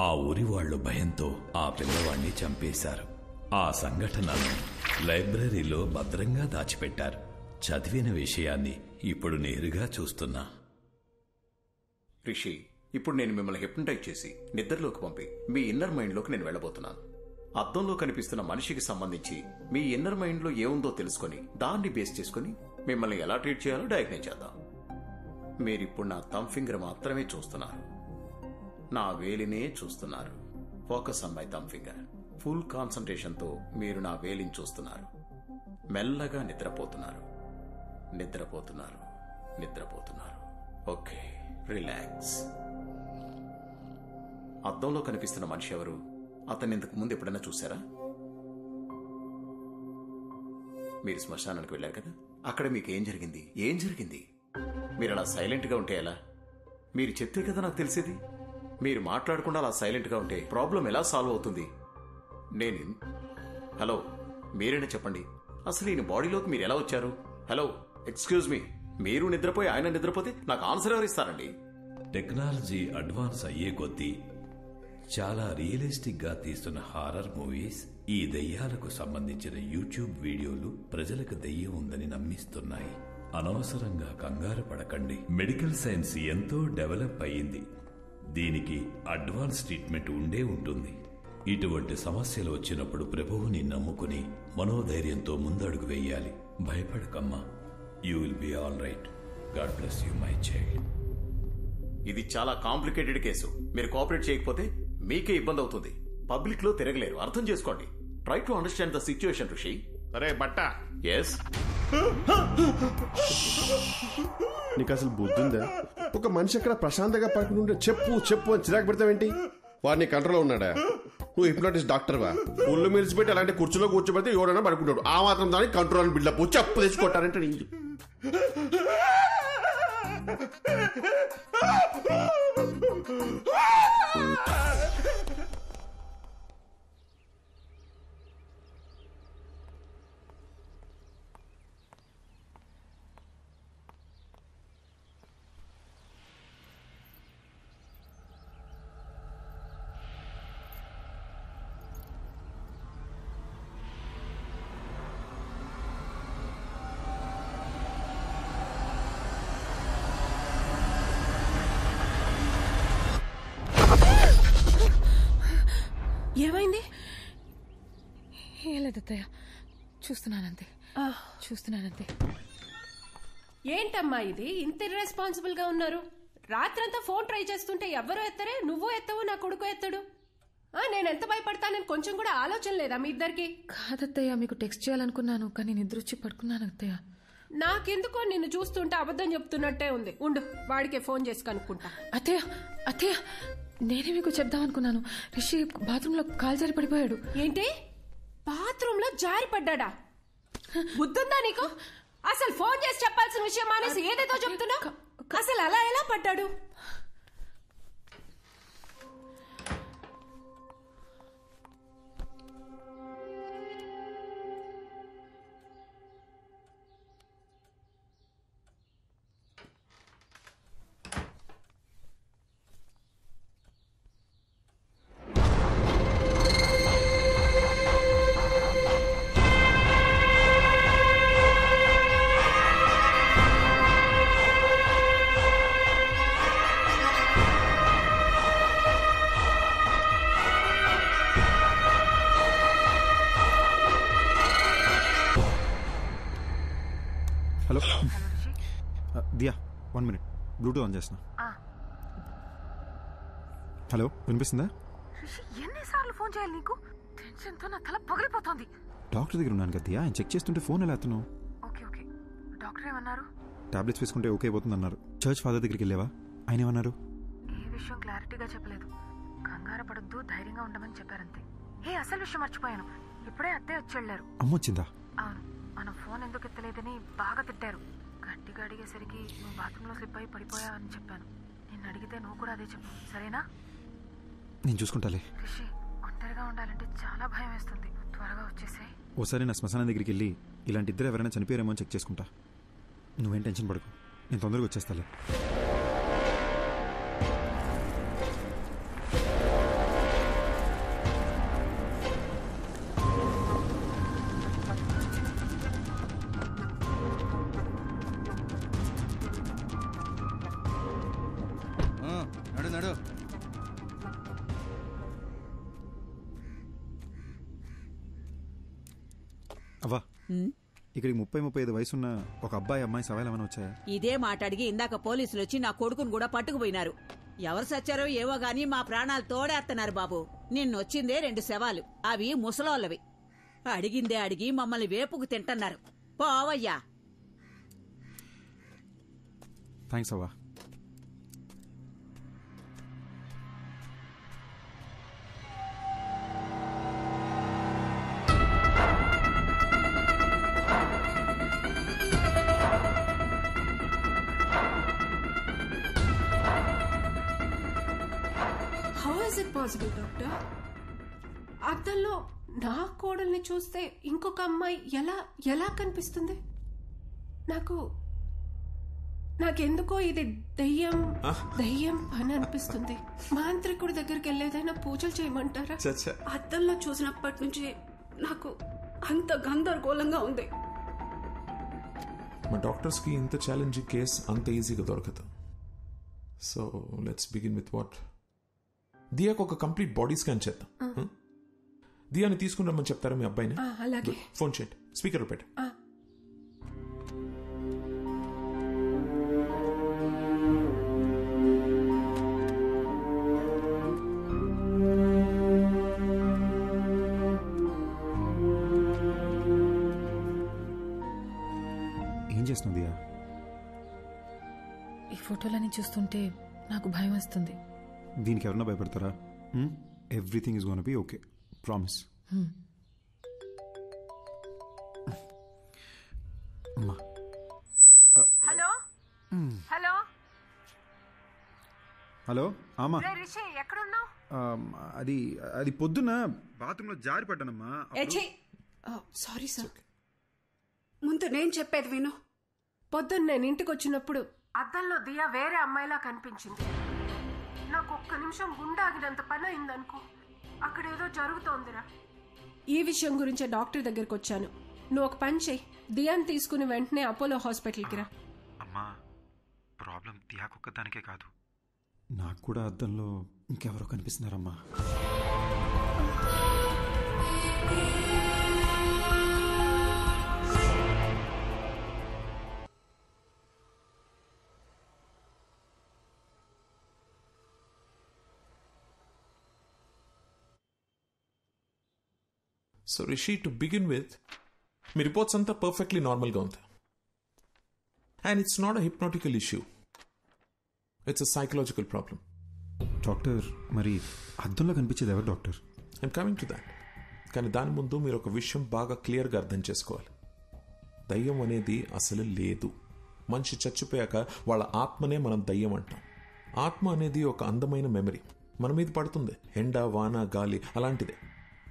ఆ ఊరి వాళ్లు భయంతో ఆ పిల్లవాడిని చంపేశారు. ఆ సంఘటనను లైబ్రరీలో భద్రంగా దాచిపెట్టారు. చదివిన విషయాన్ని ఇప్పుడు నేరుగా చూస్తున్నా. రిషి, ఇప్పుడు నేను మిమ్మల్ని హిప్నటైజ్ చేసి నిద్రలోకి పంపి మీ ఇన్నర్ మైండ్లోకి నేను వెళ్ళబోతున్నాను. అద్దంలో కనిపిస్తున్న మనిషికి సంబంధించి మీ ఇన్నర్ మైండ్లో ఏముందో తెలుసుకొని దాన్ని బేస్ చేసుకుని మిమ్మల్ని ఎలా ట్రీట్ చేయాలో డయాగ్నైజ్ చేద్దాం. మీరిప్పుడు నా థంబ్ ఫింగర్ మాత్రమే చూస్తున్నారు, నా వేలినే చూస్తున్నారు. Focus on my thumb finger. Full కాన్సంట్రేషన్తో మీరు నా వేలిని చూస్తున్నారు. మెల్లగా నిద్రపోతున్నారు, నిద్రపోతున్నారు, నిద్రపోతున్నారు. Okay, relax. అద్దంలో కనిపిస్తున్న మనిషి ఎవరు? అతన్ని ఇంతకు ముందు ఎప్పుడైనా చూసారా? మీరు శ్మశానానికి వెళ్ళారు కదా, అక్కడ మీకు ఏం జరిగింది? ఏం జరిగింది? మీరు అలా సైలెంట్గా ఉంటే ఎలా? మీరు చెప్తే కదా నాకు తెలిసేది. మీరు మాట్లాడకుండా అలా సైలెంట్గా ఉంటే ప్రాబ్లం ఎలా సాల్వ్ అవుతుంది? హలో, మీరేనా చెప్పండి, అసలు ఈయన బాడీలోకి మీరు ఎలా వచ్చారు? హలో, ఎక్స్క్యూజ్ మీ, మీరు నిద్రపోయి ఆయన నిద్రపోతే నాకు ఆన్సర్ ఎవరు ఇస్తారండి? టెక్నాలజీ అడ్వాన్స్ అయ్యే కొద్దీ చాలా రియలిస్టిక్ గా తీస్తున్న హారర్ మూవీస్, ఈ దెయ్యాలకు సంబంధించిన యూట్యూబ్ వీడియోలు ప్రజలకు దెయ్యం ఉందని నమ్మిస్తున్నాయి. అనవసరంగా కంగారు పడకండి. మెడికల్ సైన్స్ ఎంతో డెవలప్ అయ్యింది. దీనికి అడ్వాన్స్ ట్రీట్మెంట్ ఉండే ఉంటుంది. ఇటువంటి సమస్యలు వచ్చినప్పుడు ప్రభువుని నమ్ముకుని మనోధైర్యంతో ముందడుగు వేయాలి. భయపడకమ్మా, you will be all right. God bless you my child. ఇది చాలా కాంప్లికేటెడ్ కేసు. మీరు కోఆపరేట్ చేయకపోతే మీకే ఇబ్బంది అవుతుంది. పబ్లిక్ లో తిరగలేరు, అర్థం చేసుకోండి. Try to understand the situation ఋషి. అరే బట్ట. ఎస్. నీకు అసలు బుద్ధి ఉందా? ఒక మనిషి అక్కడ ప్రశాంతంగా పడుకుని ఉంటే చెప్పు చెప్పు అని చిరాకు పెడతావేంటి? వాడిని కంట్రోల్లో ఉన్నాడా? నువ్వు హిప్నోటిస్ట్ డాక్టర్వా? ఒళ్ళు మెరిసిపెట్టి అలాంటి కుర్చీలో కూర్చోబెడితే ఎవడైనా పడుకుంటాడు. ఆ మాత్రం దానికి కంట్రోల్ అని బిల్డప్ చెప్పు తెచ్చుకుంటారంటే నీ ఏమైంది? ఏం లేదు అత్తయ్య, చూస్తున్నానంతే. ఏంటమ్మా ఇది ఇంత ఇర్రెస్పాన్సిబుల్ గా ఉన్నారు? రాత్రంతా ఫోన్ ట్రై చేస్తుంటే ఎవ్వరూ ఎత్తరే, నువ్వు ఎత్తవు, నా కొడుకు ఎత్తడు. నేను ఎంత భయపడతానని కొంచెం కూడా ఆలోచన లేదా మీ ఇద్దరికి? కాదత్తయ్య, మీకు టెక్స్ట్ చేయాలనుకున్నాను కానీ నిద్ర వచ్చి పడుకున్నాను అత్తయ్య. నాకెందుకో నిన్ను చూస్తుంటే అబద్ధం చెప్తున్నట్టే ఉంది. ఉండు, వాడికే ఫోన్ చేసి కనుక్కుంటా. అత్తయ్య నేనే మీకు చెప్దామనుకున్నాను. రిషి బాత్రూంలో కాలు జారి పడిపోయాడు. ఏంటి? బాత్రూమ్ లో జారి పడ్డా? బుద్ధుందా నీకు? అసలు ఫోన్ చేసి చెప్పాల్సిన విషయం మానేసి ఏదేదో చెప్తున్నా. అసలు అలా ఎలా పడ్డాడు? Hello Diya, 1 minute, Bluetooth on చేస్తున్నా. హలో, వినిపిస్తుందా? ఎన్నిసార్లు ఫోన్ చేయాలి నీకు? టెన్షన్ తో నా తల పగిలిపోతుంది. డాక్టర్ దగ్గర ఉన్నాను కదా దియా, ఆయన చెక్ చేస్తుంటే ఫోన్ ఎలా ఎత్తున్నావు? ఓకే డాక్టర్ ఏమన్నారు? టాబ్లెట్స్ వేసుకుంటే ఓకే అయిపోతుంది అన్నారు. చర్చ్ ఫాదర్ దగ్గరికి వెళ్ళావా? ఆయన ఏమన్నారు? ఏ విషయం క్లారిటీగా చెప్పలేదు. కంగారు పడొద్దు, ధైర్యంగా ఉండమని చెప్పారంతే. అసలు విషయం మర్చిపోయాను, ఇప్పుడే అత్తే వచ్చి వెళ్ళారు. అమ్మ వచ్చిందా? అవును, మనం ఫోన్ ఎందుకు ఎత్తలేదని బాగా తిట్టారు. గట్టిగా అడిగేసరికి నువ్వు బాత్రూంలో స్లిప్ అయి పడిపోయావని చెప్పాను. నిన్ను అడిగితే నువ్వు కూడా అదే చెప్పు, సరేనా? నేను చూసుకుంటాలే. రిషి, ఒంటరిగా ఉండాలంటే చాలా భయం వేస్తుంది. త్వరగా వచ్చేసాయి. ఓసారి నా శ్మశానం దగ్గరికి వెళ్ళి ఇలాంటి ఇద్దరు ఎవరైనా చనిపోయారేమో అని చెక్ చేసుకుంటా. నువ్వేం టెన్షన్ పడకు, నేను తొందరగా వచ్చేస్తాలే. నడు అవ్వా, ఇక్కడికి 30-35 వయసున్న ఒక అబ్బాయి అమ్మాయి సవాల్ ఏమైనా వచ్చాయా? ఇదే మాట అడిగి ఇందాక పోలీసులు వచ్చి నా కొడుకును కూడా పట్టుకుపోయినారు. ఎవరు సచ్చారో ఏవో గాని మా ప్రాణాలు తోడేస్తున్నారు బాబు. నిన్నొచ్చిందే 2 శవాలు, అవి ముసలోళ్ళవి. అడిగిందే అడిగి మమ్మల్ని వేపుకు తింటున్నారు. పోవయ్యా. థ్యాంక్స్ అవ్వా. Possible doctor? అద్దంలో నా కోడల్ని చూస్తే ఇంకొక అమ్మాయి ఎలా కనిపిస్తుంది? నాకెందుకో ఇది దయ్యం పని అనిపిస్తుంది. మాంత్రికుడి దగ్గరికి వెళ్ళేదైనా పూజలు చేయమంటారా? అద్దంలో చూసినప్పటి నుంచి నాకు అంత గందరగోళంగా ఉంది. మా డాక్టర్స్ కి ఇంత ఛాలెంజింగ్ కేస్ అంత ఈజీగా దొరకదు. So let's begin with what. దియాకు ఒక కంప్లీట్ బాడీ స్కాన్ చేద్దాం. దియాని తీసుకుని రమ్మని చెప్తారా మీ అబ్బాయిని? అలాగే. ఫోన్ చేయండి, స్పీకర్ పెట్టు. ఏం చేస్తుంది దియా? ఈ ఫోటోలని చూస్తుంటే నాకు భయం వస్తుంది. దీనికి ఎవరన్నా భయపడతారా? Everything is gonna be okay, promise. అమ్మా. హలో హలో హలో ఆమా. రిషి ఎక్కడున్నావు? అది పొద్దున్న బాత్రూంలో జారి పడ్డానమ్మా. Sorry sir. ముందు నేను చెప్పేది విను. పొద్దున్న నేను ఇంటికి వచ్చినప్పుడు అద్దంలో దియా వేరే అమ్మాయిలా కనిపించింది. నాకు ఒక్క నిమిషం గుండాగినంత పని అయిందనుకో. అక్కడ ఏదో జరుగుతోందిరా. ఈ విషయం గురించే డాక్టర్ దగ్గరికి వచ్చాను. నువ్వు ఒక పని చెయ్యి, దియాని తీసుకుని వెంటనే అపోలో హాస్పిటల్కి రా. అమ్మా, ప్రాబ్లం దియాకొక్కదానికే కాదు, నాకు కూడా అద్దంలో ఇంకెవరో కనిపిస్తున్నారమ్మా. So Rishi, to begin with, మీ రిపోర్ట్స్ అంతా పర్ఫెక్ట్లీ నార్మల్గా ఉంది. And it's not a hypnotical issue, it's a psychological problem. Doctor, మరి అద్దంలో కనిపించేది ఎవరు doctor? I'm coming to that. కానీ దాని ముందు మీరు ఒక విషయం బాగా క్లియర్గా అర్థం చేసుకోవాలి. దయ్యం అనేది అసలు లేదు. మనిషి చచ్చిపోయాక వాళ్ళ ఆత్మనే మనం దయ్యం అంటాం. ఆత్మ అనేది ఒక అందమైన మెమరీ, మన మీద పడుతుంది, ఎండ, వాన, గాలి అలాంటిదే.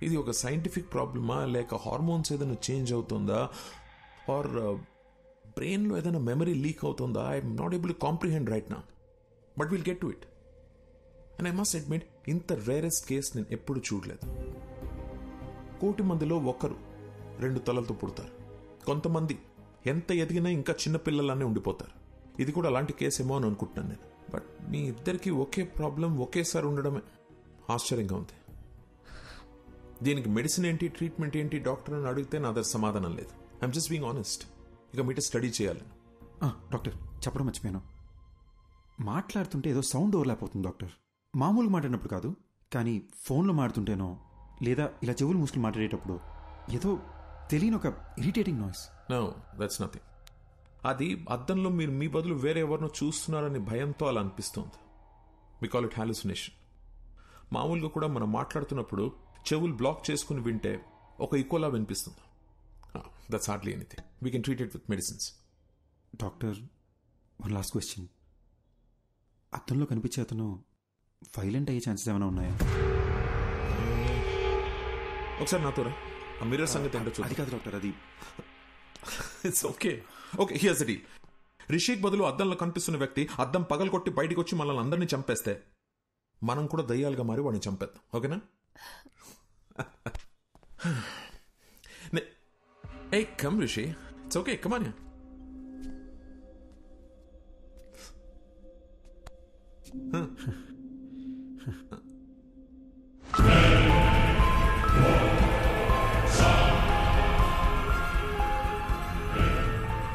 ఇది ఒక సైంటిఫిక్ ప్రాబ్లమా, లేక హార్మోన్స్ ఏదైనా చేంజ్ అవుతుందా, ఆర్ బ్రెయిన్లో ఏదైనా మెమరీ లీక్ అవుతుందా? I'm not able to comprehend right now, but will get to it. And I must admit, ఇంత రేరెస్ట్ కేస్ నేను ఎప్పుడు చూడలేదు. 1,000,000 మందిలో ఒకరు 2 తలలతో పుడతారు. కొంతమంది ఎంత ఎదిగినా ఇంకా చిన్నపిల్లలానే ఉండిపోతారు. ఇది కూడా అలాంటి కేసు ఏమో అని అనుకుంటున్నాను నేను. బట్ మీ ఇద్దరికి ఒకే ప్రాబ్లం ఒకేసారి ఉండడమే ఆశ్చర్యంగా ఉంది. దీనికి మెడిసిన్ ఏంటి, ట్రీట్మెంట్ ఏంటి డాక్టర్ అని అడిగితే నా దగ్గర సమాధానం లేదు. I'm just being honest. ఇక మీట స్టడీ చేయాలి. డాక్టర్, చెప్పడం మర్చిపోయాను. మాట్లాడుతుంటే ఏదో సౌండ్ ఓవర్లాప్ అవుతుంది డాక్టర్. మామూలుగా మాట్లాడినప్పుడు కాదు, కానీ ఫోన్లో మాట్లాడుతుంటేనో లేదా ఇలా చెవులు మూసుకుని మాట్లాడేటప్పుడు ఏదో తెలియని ఒక irritating noise. No, that's nothing. అది అద్దంలో మీరు మీ బదులు వేరే ఎవరినో చూస్తున్నారని భయంతో అలా అనిపిస్తుంది. We call it hallucination. మామూలుగా కూడా మనం మాట్లాడుతున్నప్పుడు చెవులు బ్లాక్ చేసుకుని వింటే ఒక ఈక్వలా వినిపిస్తుంది. That's hardly anything. We can treat it with medicines. Doctor, one last question. అద్దంలో కనిపించే అతను వైలెంట్ అయ్యే ఛాన్సెస్ ఏమైనా ఉన్నాయా? ఒకసారి నాతో రా. ఆ మిర్రర్ సంగతి ఏంటో చూద్దాం. అది కాదు డాక్టర్, అది it's okay. Okay, here's the deal. Rishik బదులు అద్దంలో కనిపిస్తున్న వ్యక్తి అద్దం పగలగొట్టి బయటికి వచ్చి మనల్ని అందరినీ చంపేస్తే మనం కూడా దయ్యాలుగా మారి వాడిని చంపేద్దాం. ఓకేనా? Hey, come Rishi. It's okay. Come on here.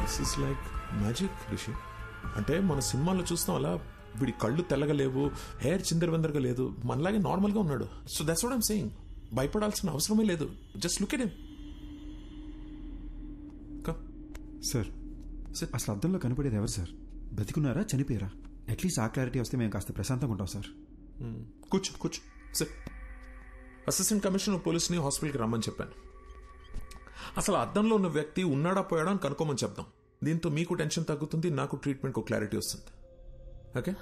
This is like magic, Rishi. అంటే మన సినిమాల్లో చూస్తాం అలా వీడి కళ్ళు తెల్లగలేవు, హెయిర్ చిందరవందరగా లేదు, మనలాగే నార్మల్గా ఉన్నాడు. So that's what I'm saying. భయపడాల్సిన అవసరమే లేదు. Just look at him. Sir, అసలు అద్దంలో కనపడేది ఎవరు సార్? బతికున్నారా, చనిపోయారా? అట్లీస్ట్ ఆ క్లారిటీ వస్తే మేము కాస్త ప్రశాంతంగా ఉంటాం సార్. కూర్చో కూర్చో సార్. అసిస్టెంట్ కమిషనర్ పోలీస్ని హాస్పిటల్కి రమ్మని చెప్పాను. అసలు అద్దంలో ఉన్న వ్యక్తి ఉన్నాడా పోయాడా అని కనుక్కోమని చెప్దాం. దీంతో మీకు టెన్షన్ తగ్గుతుంది, నాకు ట్రీట్మెంట్కి క్లారిటీ వస్తుంది. ఓకే?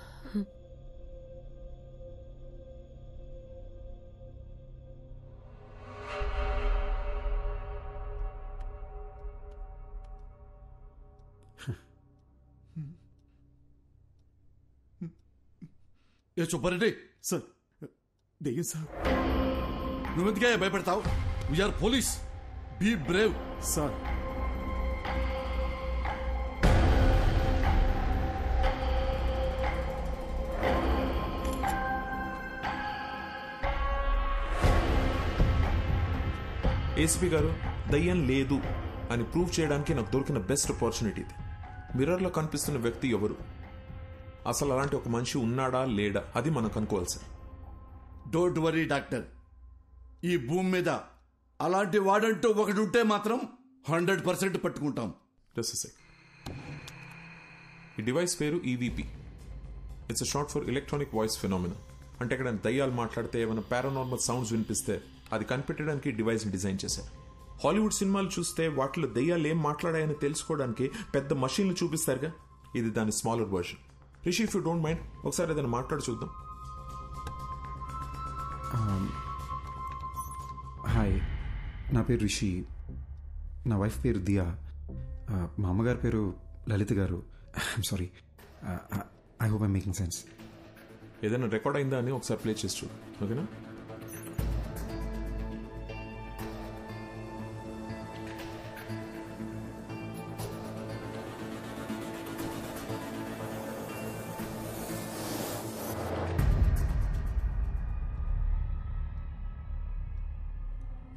ఏ సుబ్బారెడ్డి సార్, దెయ్యం సార్. నువ్వెందుకే భయపడతావు? We are police, be brave. Sir, ACP గారు, దయ్యం లేదు అని ప్రూవ్ చేయడానికి నాకు దొరికిన బెస్ట్ ఆపర్చునిటీ ఇది. మిర్రర్లో కనిపిస్తున్న వ్యక్తి ఎవరు, అసలు అలాంటి ఒక మనిషి ఉన్నాడా లేడా, అది మనం కనుక్కోవాలి సార్. డోంట్ వరీ డాక్టర్, ఈ భూమి మీద అలాంటి వాడంటూ ఒకటి ఉంటే మాత్రం 100% పట్టుకుంటాం. ఈ డివైస్ పేరు EVP. It's short for electronic voice phenomena. అంటే అక్కడ దయ్యాలు మాట్లాడితే ఏమైనా పారానార్మల్ సౌండ్స్ వినిపిస్తే అది కనిపెట్టడానికి డివైస్ ని డిజైన్ చేశారు. హాలీవుడ్ సినిమాలు చూస్తే వాటిలో దయ్యాలు ఏం మాట్లాడాయని తెలుసుకోవడానికి పెద్ద మషీన్లు చూపిస్తారుగా, ఇది దాని smaller version. Rishi, if you don't mind ఒకసారి ఏదైనా మాట్లాడి చూద్దాం. హాయ్, నా పేరు రిషి. నా వైఫ్ పేరు దియా. మా అమ్మగారి పేరు లలిత గారు. I'm sorry. I hope I'm making sense. ఏదైనా రికార్డ్ అయిందా అని ఒకసారి ప్లే చేసి చూడు, ఓకేనా?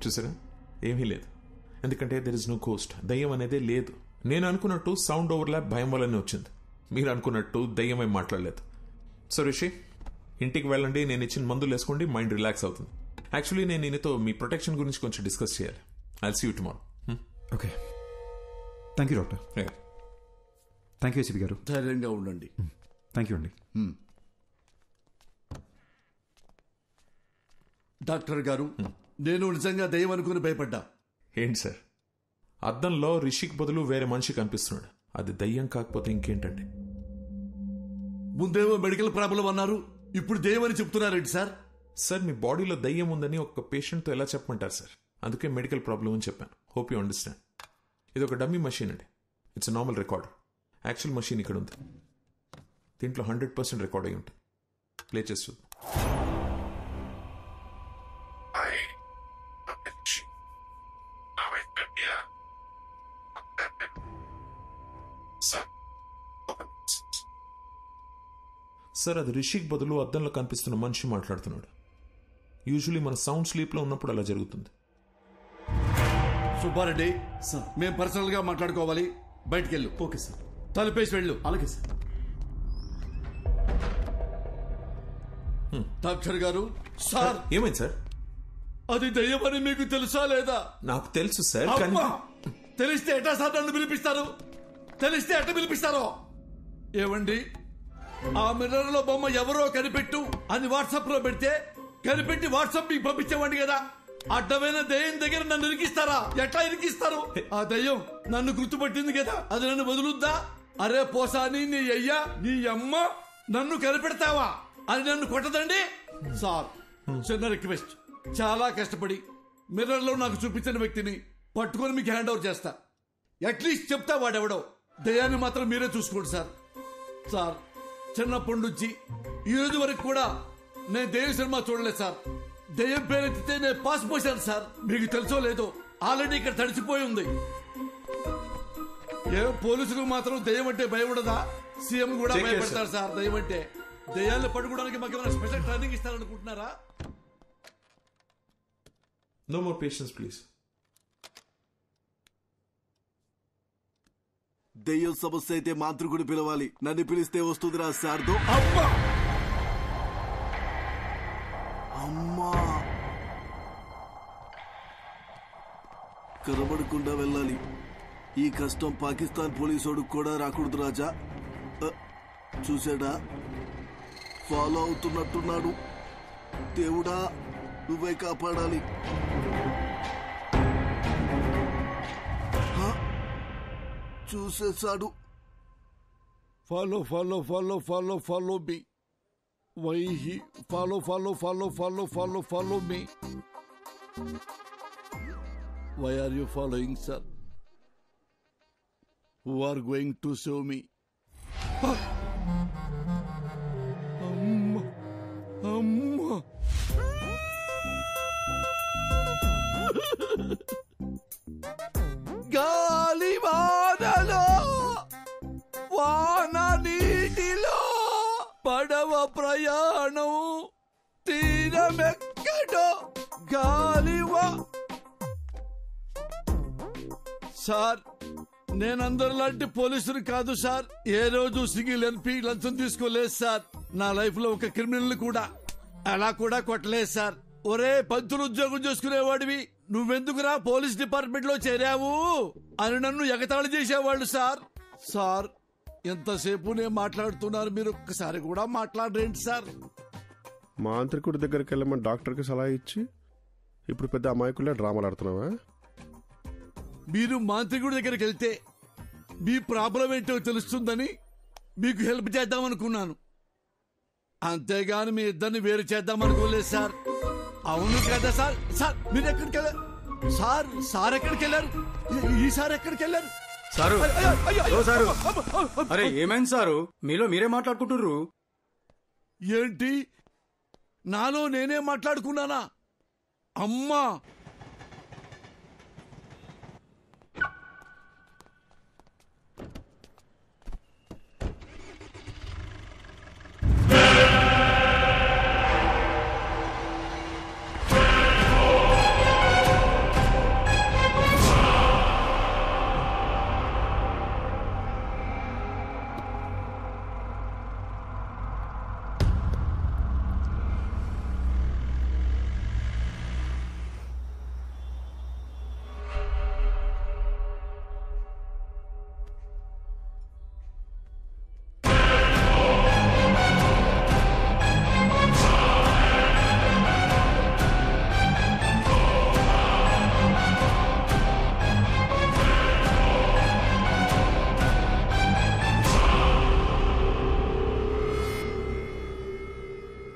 చూసారా, ఏమీ లేదు. ఎందుకంటే దెర్ ఇస్ నో కోస్ట్. దయ్యం అనేదే లేదు. నేను అనుకున్నట్టు సౌండ్ ఓవర్లాప్ భయం వల్లనే వచ్చింది. మీరు అనుకున్నట్టు దయ్యమై మాట్లాడలేదు. సో రిషి, ఇంటికి వెళ్ళండి, నేను ఇచ్చిన మందులు వేసుకోండి, మైండ్ రిలాక్స్ అవుతుంది. యాక్చువల్లీ నేను ఈయనతో మీ ప్రొటెక్షన్ గురించి కొంచెం డిస్కస్ చేయాలి. I'll see you tomorrow. Okay, thank you doctor. Thank you ACP గారు. ధైర్యంగా ఉండండి. థ్యాంక్ యూ అండి. డాక్టర్ గారు, నేను నిజంగా దయ్యం అనుకుని భయపడ్డా. ఏంటి సార్, అద్దంలో రిషికి బదులు వేరే మనిషి కనిపిస్తున్నాడు. అది దయ్యం కాకపోతే ఇంకేంటండి? ముందేమో మెడికల్ ప్రాబ్లం అన్నారు, ఇప్పుడు దయ్యం అని చెప్తున్నారేంటి సార్? సార్, మీ బాడీలో దయ్యం ఉందని ఒక పేషెంట్తో ఎలా చెప్పమంటారు సార్? అందుకే మెడికల్ ప్రాబ్లం అని చెప్పాను. Hope you understand. ఇది ఒక డమ్మీ మషీన్ అండి. It's normal recorder. Actual machine ఇక్కడ ఉంది. దీంట్లో 100% రికార్డ్ అయి ఉంటుంది. ప్లే చేసి చూద్దాం. సార్, అది రిషిక్ బదులు అద్దంలో కనిపిస్తున్న మనిషి మాట్లాడుతున్నాడు. యూజువలీ మన సౌండ్ స్లీప్ లో ఉన్నప్పుడు అలా జరుగుతుంది. సుబ్బారెడ్డి, మేము పర్సనల్ గా మాట్లాడుకోవాలి, బయటికి వెళ్ళు. Okay sir. తలుపేసి వెళ్ళు. అలాగే సార్. డాక్టర్ గారు. సార్, ఏమైంది సార్? అది దయ్యమని మీకు తెలుసా లేదా? నాకు తెలుసు సార్. తెలిస్తే ఎట్టా సార్ నన్ను పిలిపిస్తారు? తెలిస్తే ఎట్ట పిలిపిస్తారో? ఏమండి, ఆ మిర్రర్ లో బొమ్మ ఎవరో కనిపెట్టు అని వాట్సాప్ లో పెడితే కనిపెట్టి వాట్సాప్ మీకు పంపించేవాడి కదా. అడ్డమైన దయ్యం దగ్గర నన్ను ఇరికిస్తారా? ఎట్లా ఇరికిస్తారు? ఆ దయ్యం నన్ను గుర్తుపట్టింది కదా, అది నన్ను వదులుద్దా? అరే పోసాని, నీ అయ్యా నీ అమ్మ నన్ను కనిపెడతావా అని నన్ను కొట్టదండి. సార్, చిన్న రిక్వెస్ట్. చాలా కష్టపడి మిర్రర్ లో నాకు చూపించిన వ్యక్తిని పట్టుకొని మీకు హ్యాండ్ ఓవర్ చేస్తా. అట్లీస్ట్ చెప్తా వాడెవడో. దయ్యాన్ని మాత్రం మీరే చూసుకోండి సార్. సార్, చిన్నప్పటి నుంచి ఈ రోజు వరకు కూడా నేను దయ్యం సినిమా చూడలేదు సార్. దయ్యం పేరెత్తితే నేను పాస్ పోసాను సార్. మీకు తెలుసో లేదో, ఆల్రెడీ ఇక్కడ తడిసిపోయి ఉంది. ఏ పోలీసులకు మాత్రం దయ్యం అంటే భయం ఉండదా? సీఎం కూడా భయపడతారు సార్ దయ్యం అంటే. దయ్యాన్ని పట్టుకోవడానికి మాకు ఏమైనా స్పెషల్ ట్రైనింగ్ ఇస్తారనుకుంటున్నారా? No more patience please. దెయ్యం సమస్య అయితే మాంత్రికుడు పిలవాలి. నన్ను పిలిస్తే వస్తుందిరా శారదో. అమ్మా, కనబడకుండా వెళ్ళాలి. ఈ కష్టం పాకిస్తాన్ పోలీసోడు కూడా రాకూడదు రాజా. చూసాడా, ఫాలో అవుతున్నట్టున్నాడు. దేవుడా, నువ్వే కాపాడాలి. చూసేశాడు. Follow follow follow follow follow me. Why he follow follow follow follow follow follow me. Why are you following sir? Who are going to save me? అమ్మా అమ్మా, గాలి వానలో వాన నీటిలో పడవ ప్రయాణం తీరమెక్కడో గాలివా. సార్, నేనందరిలాంటి పోలీసులు కాదు సార్. ఏ రోజు సింగిల్ ఎన్పీ లంచం తీసుకోలేదు సార్. నా లైఫ్ లో ఒక క్రిమినల్ కూడా అలా కూడా కొట్టలేదు సార్. ఒరే, పంతులు ఉద్యోగం చేసుకునేవాడివి, నువ్వెందుకురా పోలీస్ డిపార్ట్మెంట్ లో చేరావు అని నన్ను ఎగతాళి చేసేవాళ్ళు సార్. సార్, ఎంతసేపు నేను మాట్లాడుతున్నారు, మీరు ఒక్కసారి కూడా మాట్లాడరేంటి సార్? మాంత్రికుడి దగ్గరికి వెళ్ళమని డాక్టర్కి సలహా ఇచ్చి ఇప్పుడు పెద్ద అమాయకుల్లో డ్రామాలు ఆడుతున్నావా? మీరు మాంత్రికుడి దగ్గరికి వెళ్తే మీ ప్రాబ్లం ఏంటో తెలుస్తుందని మీకు హెల్ప్ చేద్దామనుకున్నాను, అంతేగాని మీ ఇద్దరిని వేరు చేద్దామనుకోలేదు సార్. అవును కదా సార్? సార్ మీరు ఎక్కడికి వెళ్ళారు సార్? సార్ ఎక్కడికి వెళ్ళారు? ఈసారి ఎక్కడికి వెళ్ళారు సారు? సారు, అరే ఏమైంది సారు? మీలో మీరే మాట్లాడుకుంటుర్రు ఏంటి? నాలో నేనే మాట్లాడుకున్నానా? అమ్మా,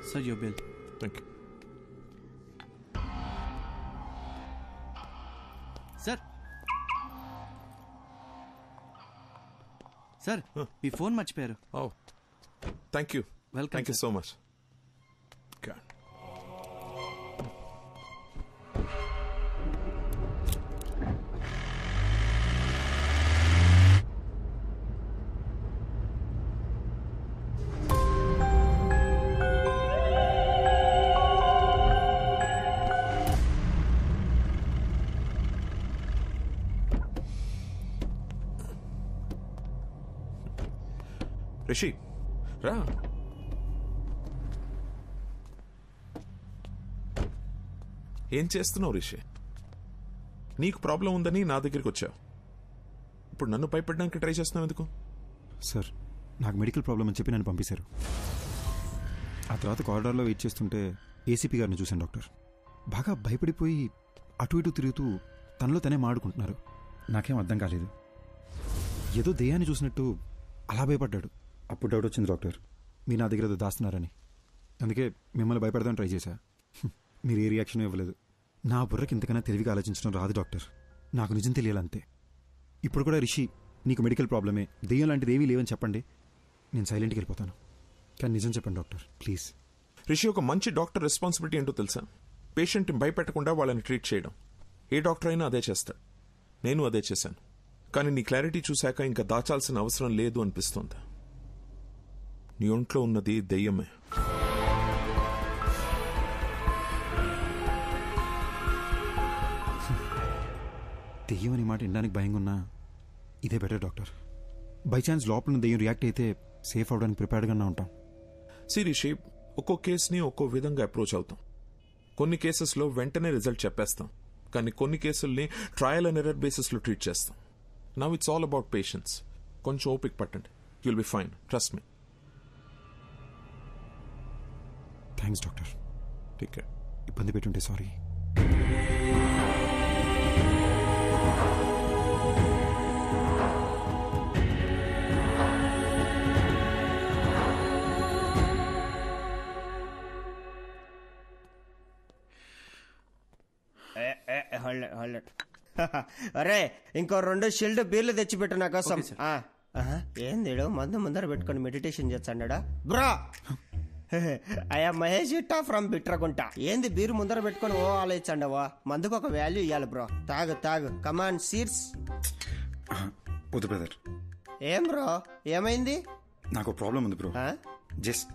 Sir, your bill. Thank you. Sir. Sir, me phone మర్చిపోయారు. Oh, thank you. Welcome. Thank you so much. God. Rishi రా. ఏం చేస్తున్నావు రిషి? నీకు ప్రాబ్లం ఉందని నా దగ్గరికి వచ్చావు, ఇప్పుడు నన్ను భయపడడానికి ట్రై చేస్తున్నావు ఎందుకు? సార్, నాకు మెడికల్ ప్రాబ్లం అని చెప్పి నన్ను పంపించారు. ఆ తర్వాత కారిడార్లో వెయిట్ చేస్తుంటే ఏసీపీ గారిని చూశాను డాక్టర్. బాగా భయపడిపోయి అటు ఇటు తిరుగుతూ తనలో తనే మాడుకుంటున్నారు. నాకేం అర్థం కాలేదు, ఏదో దెయ్యాన్ని చూసినట్టు అలా భయపడ్డాడు. అప్పుడు డౌట్ వచ్చింది డాక్టర్, మీరు నా దగ్గర ఏదో దాస్తున్నారని. అందుకే మిమ్మల్ని భయపడదామని ట్రై చేశా. మీరు ఏ రియాక్షన్ ఇవ్వలేదు. నా బుర్రకి ఇంతకన్నా తెలివిగా ఆలోచించడం రాదు డాక్టర్, నాకు నిజం తెలియాలంతే. ఇప్పుడు కూడా రిషి నీకు మెడికల్ ప్రాబ్లమే, దెయ్యం లాంటిది ఏమీ లేవని చెప్పండి, నేను సైలెంట్కి వెళ్ళిపోతాను. కానీ నిజం చెప్పండి డాక్టర్ ప్లీజ్. రిషి, ఒక మంచి డాక్టర్ రెస్పాన్సిబిలిటీ ఏంటో తెలుసా? పేషెంట్ని భయపెట్టకుండా వాళ్ళని ట్రీట్ చేయడం. ఏ డాక్టర్ అయినా అదే చేస్తాడు, నేను అదే చేశాను. కానీ నీ క్లారిటీ చూశాక ఇంకా దాచాల్సిన అవసరం లేదు అనిపిస్తోంది. నీ ఒంట్లో ఉన్నది దెయ్యమే. దెయ్యం అనే మాట వినడానికి భయంగా ఉన్నా ఇదే బెటర్ డాక్టర్. బై ఛాన్స్ లోపల దెయ్యం రియాక్ట్ అయితే సేఫ్ అవడానికి ప్రిపేర్డ్గానే ఉంటాం. రిషి, ఒక్కో కేసుని ఒక్కో విధంగా అప్రోచ్ అవుతాం. కొన్ని కేసెస్లో వెంటనే రిజల్ట్ చెప్పేస్తాం, కానీ కొన్ని కేసుల్ని ట్రయల్ అండ్ ఎర్రర్ బేసిస్లో ట్రీట్ చేస్తాం. Now it's all about patience. కొంచెం ఓపిక పట్టండి, you'll be fine, trust me. Thanks doctor. Take care. ఇబ్బంది పెట్టుంటే సారీ. అరే ఇంకో 2 షిల్డ్ బీర్లు తెచ్చిపెట్టు నా కోసం. ఏంది మందు ముందర పెట్టుకుని మెడిటేషన్ చేస్తాడా బ్రా? అయ్యా మహేష్ ఇట్టా ఫ్రమ్ బిట్రకుంట. ఏంది బీరు ముందర పెట్టుకుని ఓ ఆలోచించండవా? మందుకు ఒక వాల్యూ ఇవ్వాలి బ్రో. తాగు తాగు, కమాన్ సీర్స్. వద్దు బ్రదర్. ఏం బ్రో, ఏమైంది? నాకు ప్రాబ్లం ఉంది బ్రో, జస్ట్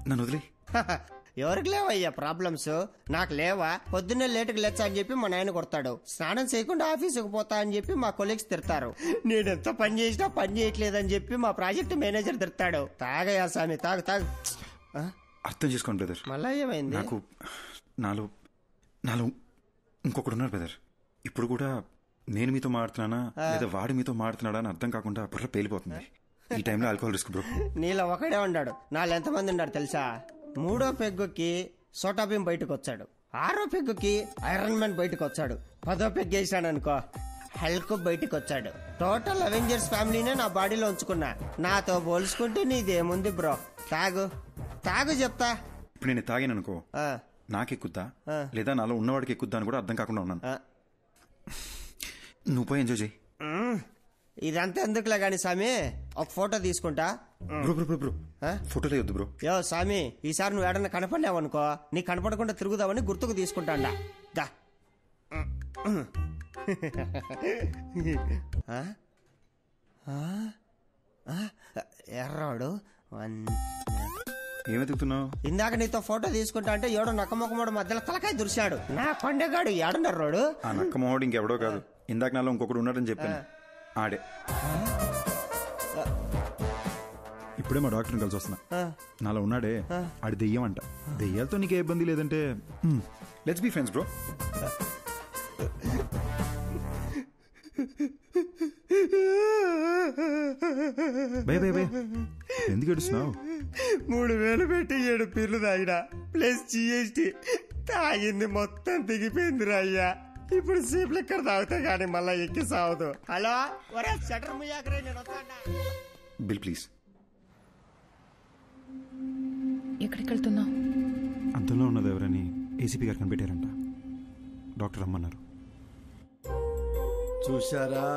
నన్ను వదిలే. ఎవరికి లేవయ్యా ప్రాబ్లమ్స్? నాకు లేవా? పొద్దున్నే లేటుకు లేచా అని చెప్పి మా నాయన కొడతాడు. స్నానం చేయకుండా ఆఫీసుకు పోతా అని చెప్పి మా కొలీగ్స్ తిడతారు. నేనెంత పని చేసినా పని చేయట్లేదని చెప్పి మా ప్రాజెక్ట్ మేనేజర్ తిడతాడు. తాగయ్యా స్వామి, తాగు తాగు. అర్థం చేసుకోండి బ్రదర్. మళ్ళా ఏమైంది? నాకు నాలో ఇంకొకడు ఉన్నారు బ్రదర్. ఇప్పుడు కూడా నేను మీతో మాడుతున్నానా లేదా వాడు మీతో మాడుతున్నాడా అని అర్థం కాకుండా బుర్ర పేలిపోతుంది. ఈ టైంలో ఆల్కహాల్ రిస్క్ బ్రో. నీలో ఒకడే ఉన్నాడు, నాలో ఎంతమంది ఉన్నాడు తెలుసా? 3వ పెగ్గుకి సోటాబీన్ బయటకు వచ్చాడు, 6వ పెగ్గుకి ఐరన్ మ్యాన్ బయటకు వచ్చాడు, 10వ పెగ్ వేసాడు అనుకో హల్క్ బయటకు వచ్చాడు. టోటల్ అవెంజర్స్ ఫ్యామిలీనే నా బాడీలో ఉంచుకున్నా. నాతో పోల్చుకుంటే నీదేముంది బ్రో? తాగు తాగు చెప్తా. ఇప్పుడు నేను తాగాను అనుకో నాకెక్కుద్దా లేదా నాలో ఉన్నవాడికి ఎక్కుద్దా అని కూడా అర్థం కాకుండా ఉన్నాను. నువ్వు పోయి ఎంజాయ్ చేయి. ఇదంతా ఎందుకులే గాని సామి, ఒక ఫోటో తీసుకుంటా. బ్రో బ్రో బ్రో ఫోటోలే వద్దు బ్రో. యో సామి, ఈసారి నువ్వు ఏడన్నా కనపడలేవనుకో నీ కనపడకుండా తిరుగుదామని గుర్తుకు తీసుకుంటాండా. దా ఎర్రాడు ఏమెతుకుతున్నావు? ఇందాక నీతో ఫోటో తీసుకుంటా అంటే ఏడో నక్కమొక్కమోడు మధ్యలో తలకాయ దురిశాడు. నా కొండగాడు ఏడున్నర్రాడు. ఆ నక్కమోడు ఇంకెవడో కాదు, ఇందాక నాలో ఇంకొకడు ఉన్నాడని చెప్పాను, ఆడే. ఇప్పుడే మా డాక్టర్ని కలిసి వస్తున్నా. నాలో ఉన్నాడే ఆడి దెయ్యం అంట. దెయ్యాలతో నీకే ఇబ్బంది లేదంటే లెట్స్ బి ఫ్రెండ్స్ బ్రో. భయ భయ భయ ఎందుకు ఏడుస్తున్నావు? 3000 పెట్టి 7 పీర్లు తాగినా ప్లస్ GST తాగింది మొత్తం దిగిపోయిందిరా అయ్యా. ఇప్పుడు సీప్ లెక్కర్ తాగితే గానీ మళ్ళా ఎక్కి సావదు. హలో ఒరే షటర్ ముయాకరే, నేను వస్తానా? Bill please. ఎక్కడికి వెళ్తున్నావు? అంతలో ఉన్నది ఎవరని ఏసీపీ గారు కనిపెట్టారంట, డాక్టర్ రమ్మన్నారు. చూశారా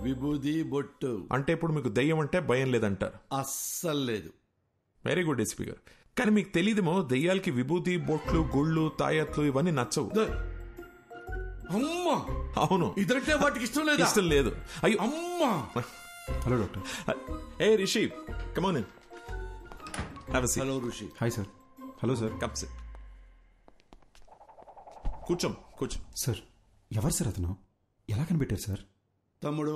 విభూది బొట్టు అంటే ఇప్పుడు మీకు దయ్యం అంటే భయం లేదంటారు? అస్సలు లేదు. వెరీ గుడ్ ఏసీపీ గారు. కానీ మీకు తెలియదేమో దయ్యాలకి విభూతి బొట్లు గుళ్ళు తాయత్లు ఇవన్నీ నచ్చవు. అమ్మా అవును, ఇదంటే వాటికి ఇష్టం లేదు. ఇష్టం లేదు. అయ్యో అమ్మా. Hello doctor. A Rishi come on in. Have a seat. Hello Rishi. Hi sir. Hello sir. Come SIT. కూర్చో కూర్చో. సార్ ఎవరు సార్ అతను? ఎలా కనిపెట్టారు సార్? తమ్ముడు,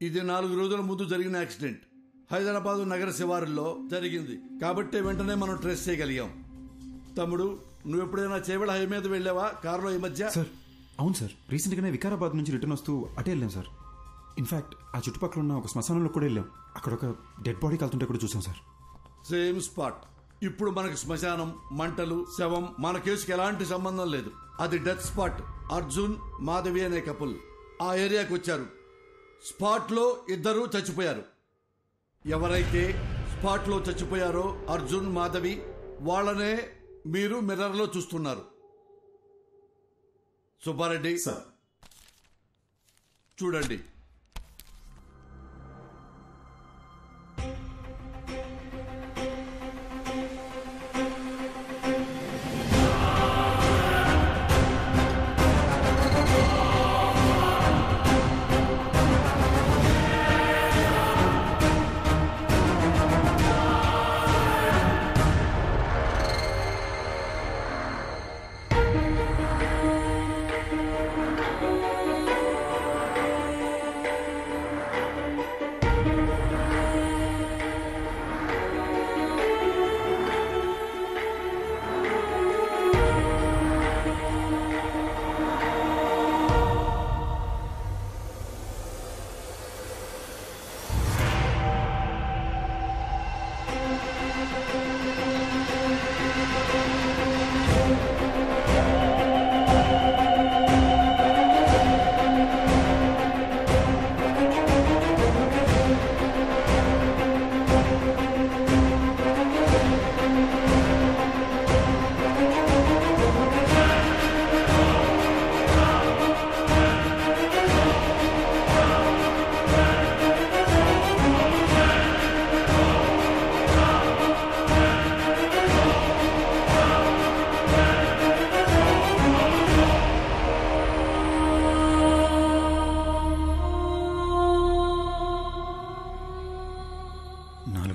ఇది 4 రోజుల ముందు జరిగిన యాక్సిడెంట్ హైదరాబాదు నగర శివారుల్లో జరిగింది కాబట్టి వెంటనే మనం ట్రేస్ చేయగలిగాం. తమ్ముడు, నువ్వు ఎప్పుడైనా చేవెళ్ళ హై మీద వెళ్ళావా కారులో ఈ మధ్య? సార్ అవును సార్, రీసెంట్గానే వికారాబాద్ నుంచి రిటర్న్ వస్తూ అటే వెళ్ళాం సార్. ఇన్ఫాక్ట్ ఆ చుట్టుపక్కల ఉన్న ఒక శ్మశానంలో కూడా వెళ్ళాం. అక్కడ ఒక డెడ్ బాడీ కలుతుంటే కూడా చూసాం సార్. Same spot. ఇప్పుడు మనకు శ్మశానం, మంటలు, శవం మన కేసుకి ఎలాంటి సంబంధం లేదు. అది డెత్ స్పాట్. అర్జున్ మాధవి అనే కపుల్ ఆ ఏరియాకి వచ్చారు. స్పాట్ లో 2 చచ్చిపోయారు. ఎవరైతే స్పాట్ లో చచ్చిపోయారో అర్జున్ మాధవి, వాళ్ళనే మీరు మిర్రర్ లో చూస్తున్నారు. సుబ్బారెడ్డి చూడండి.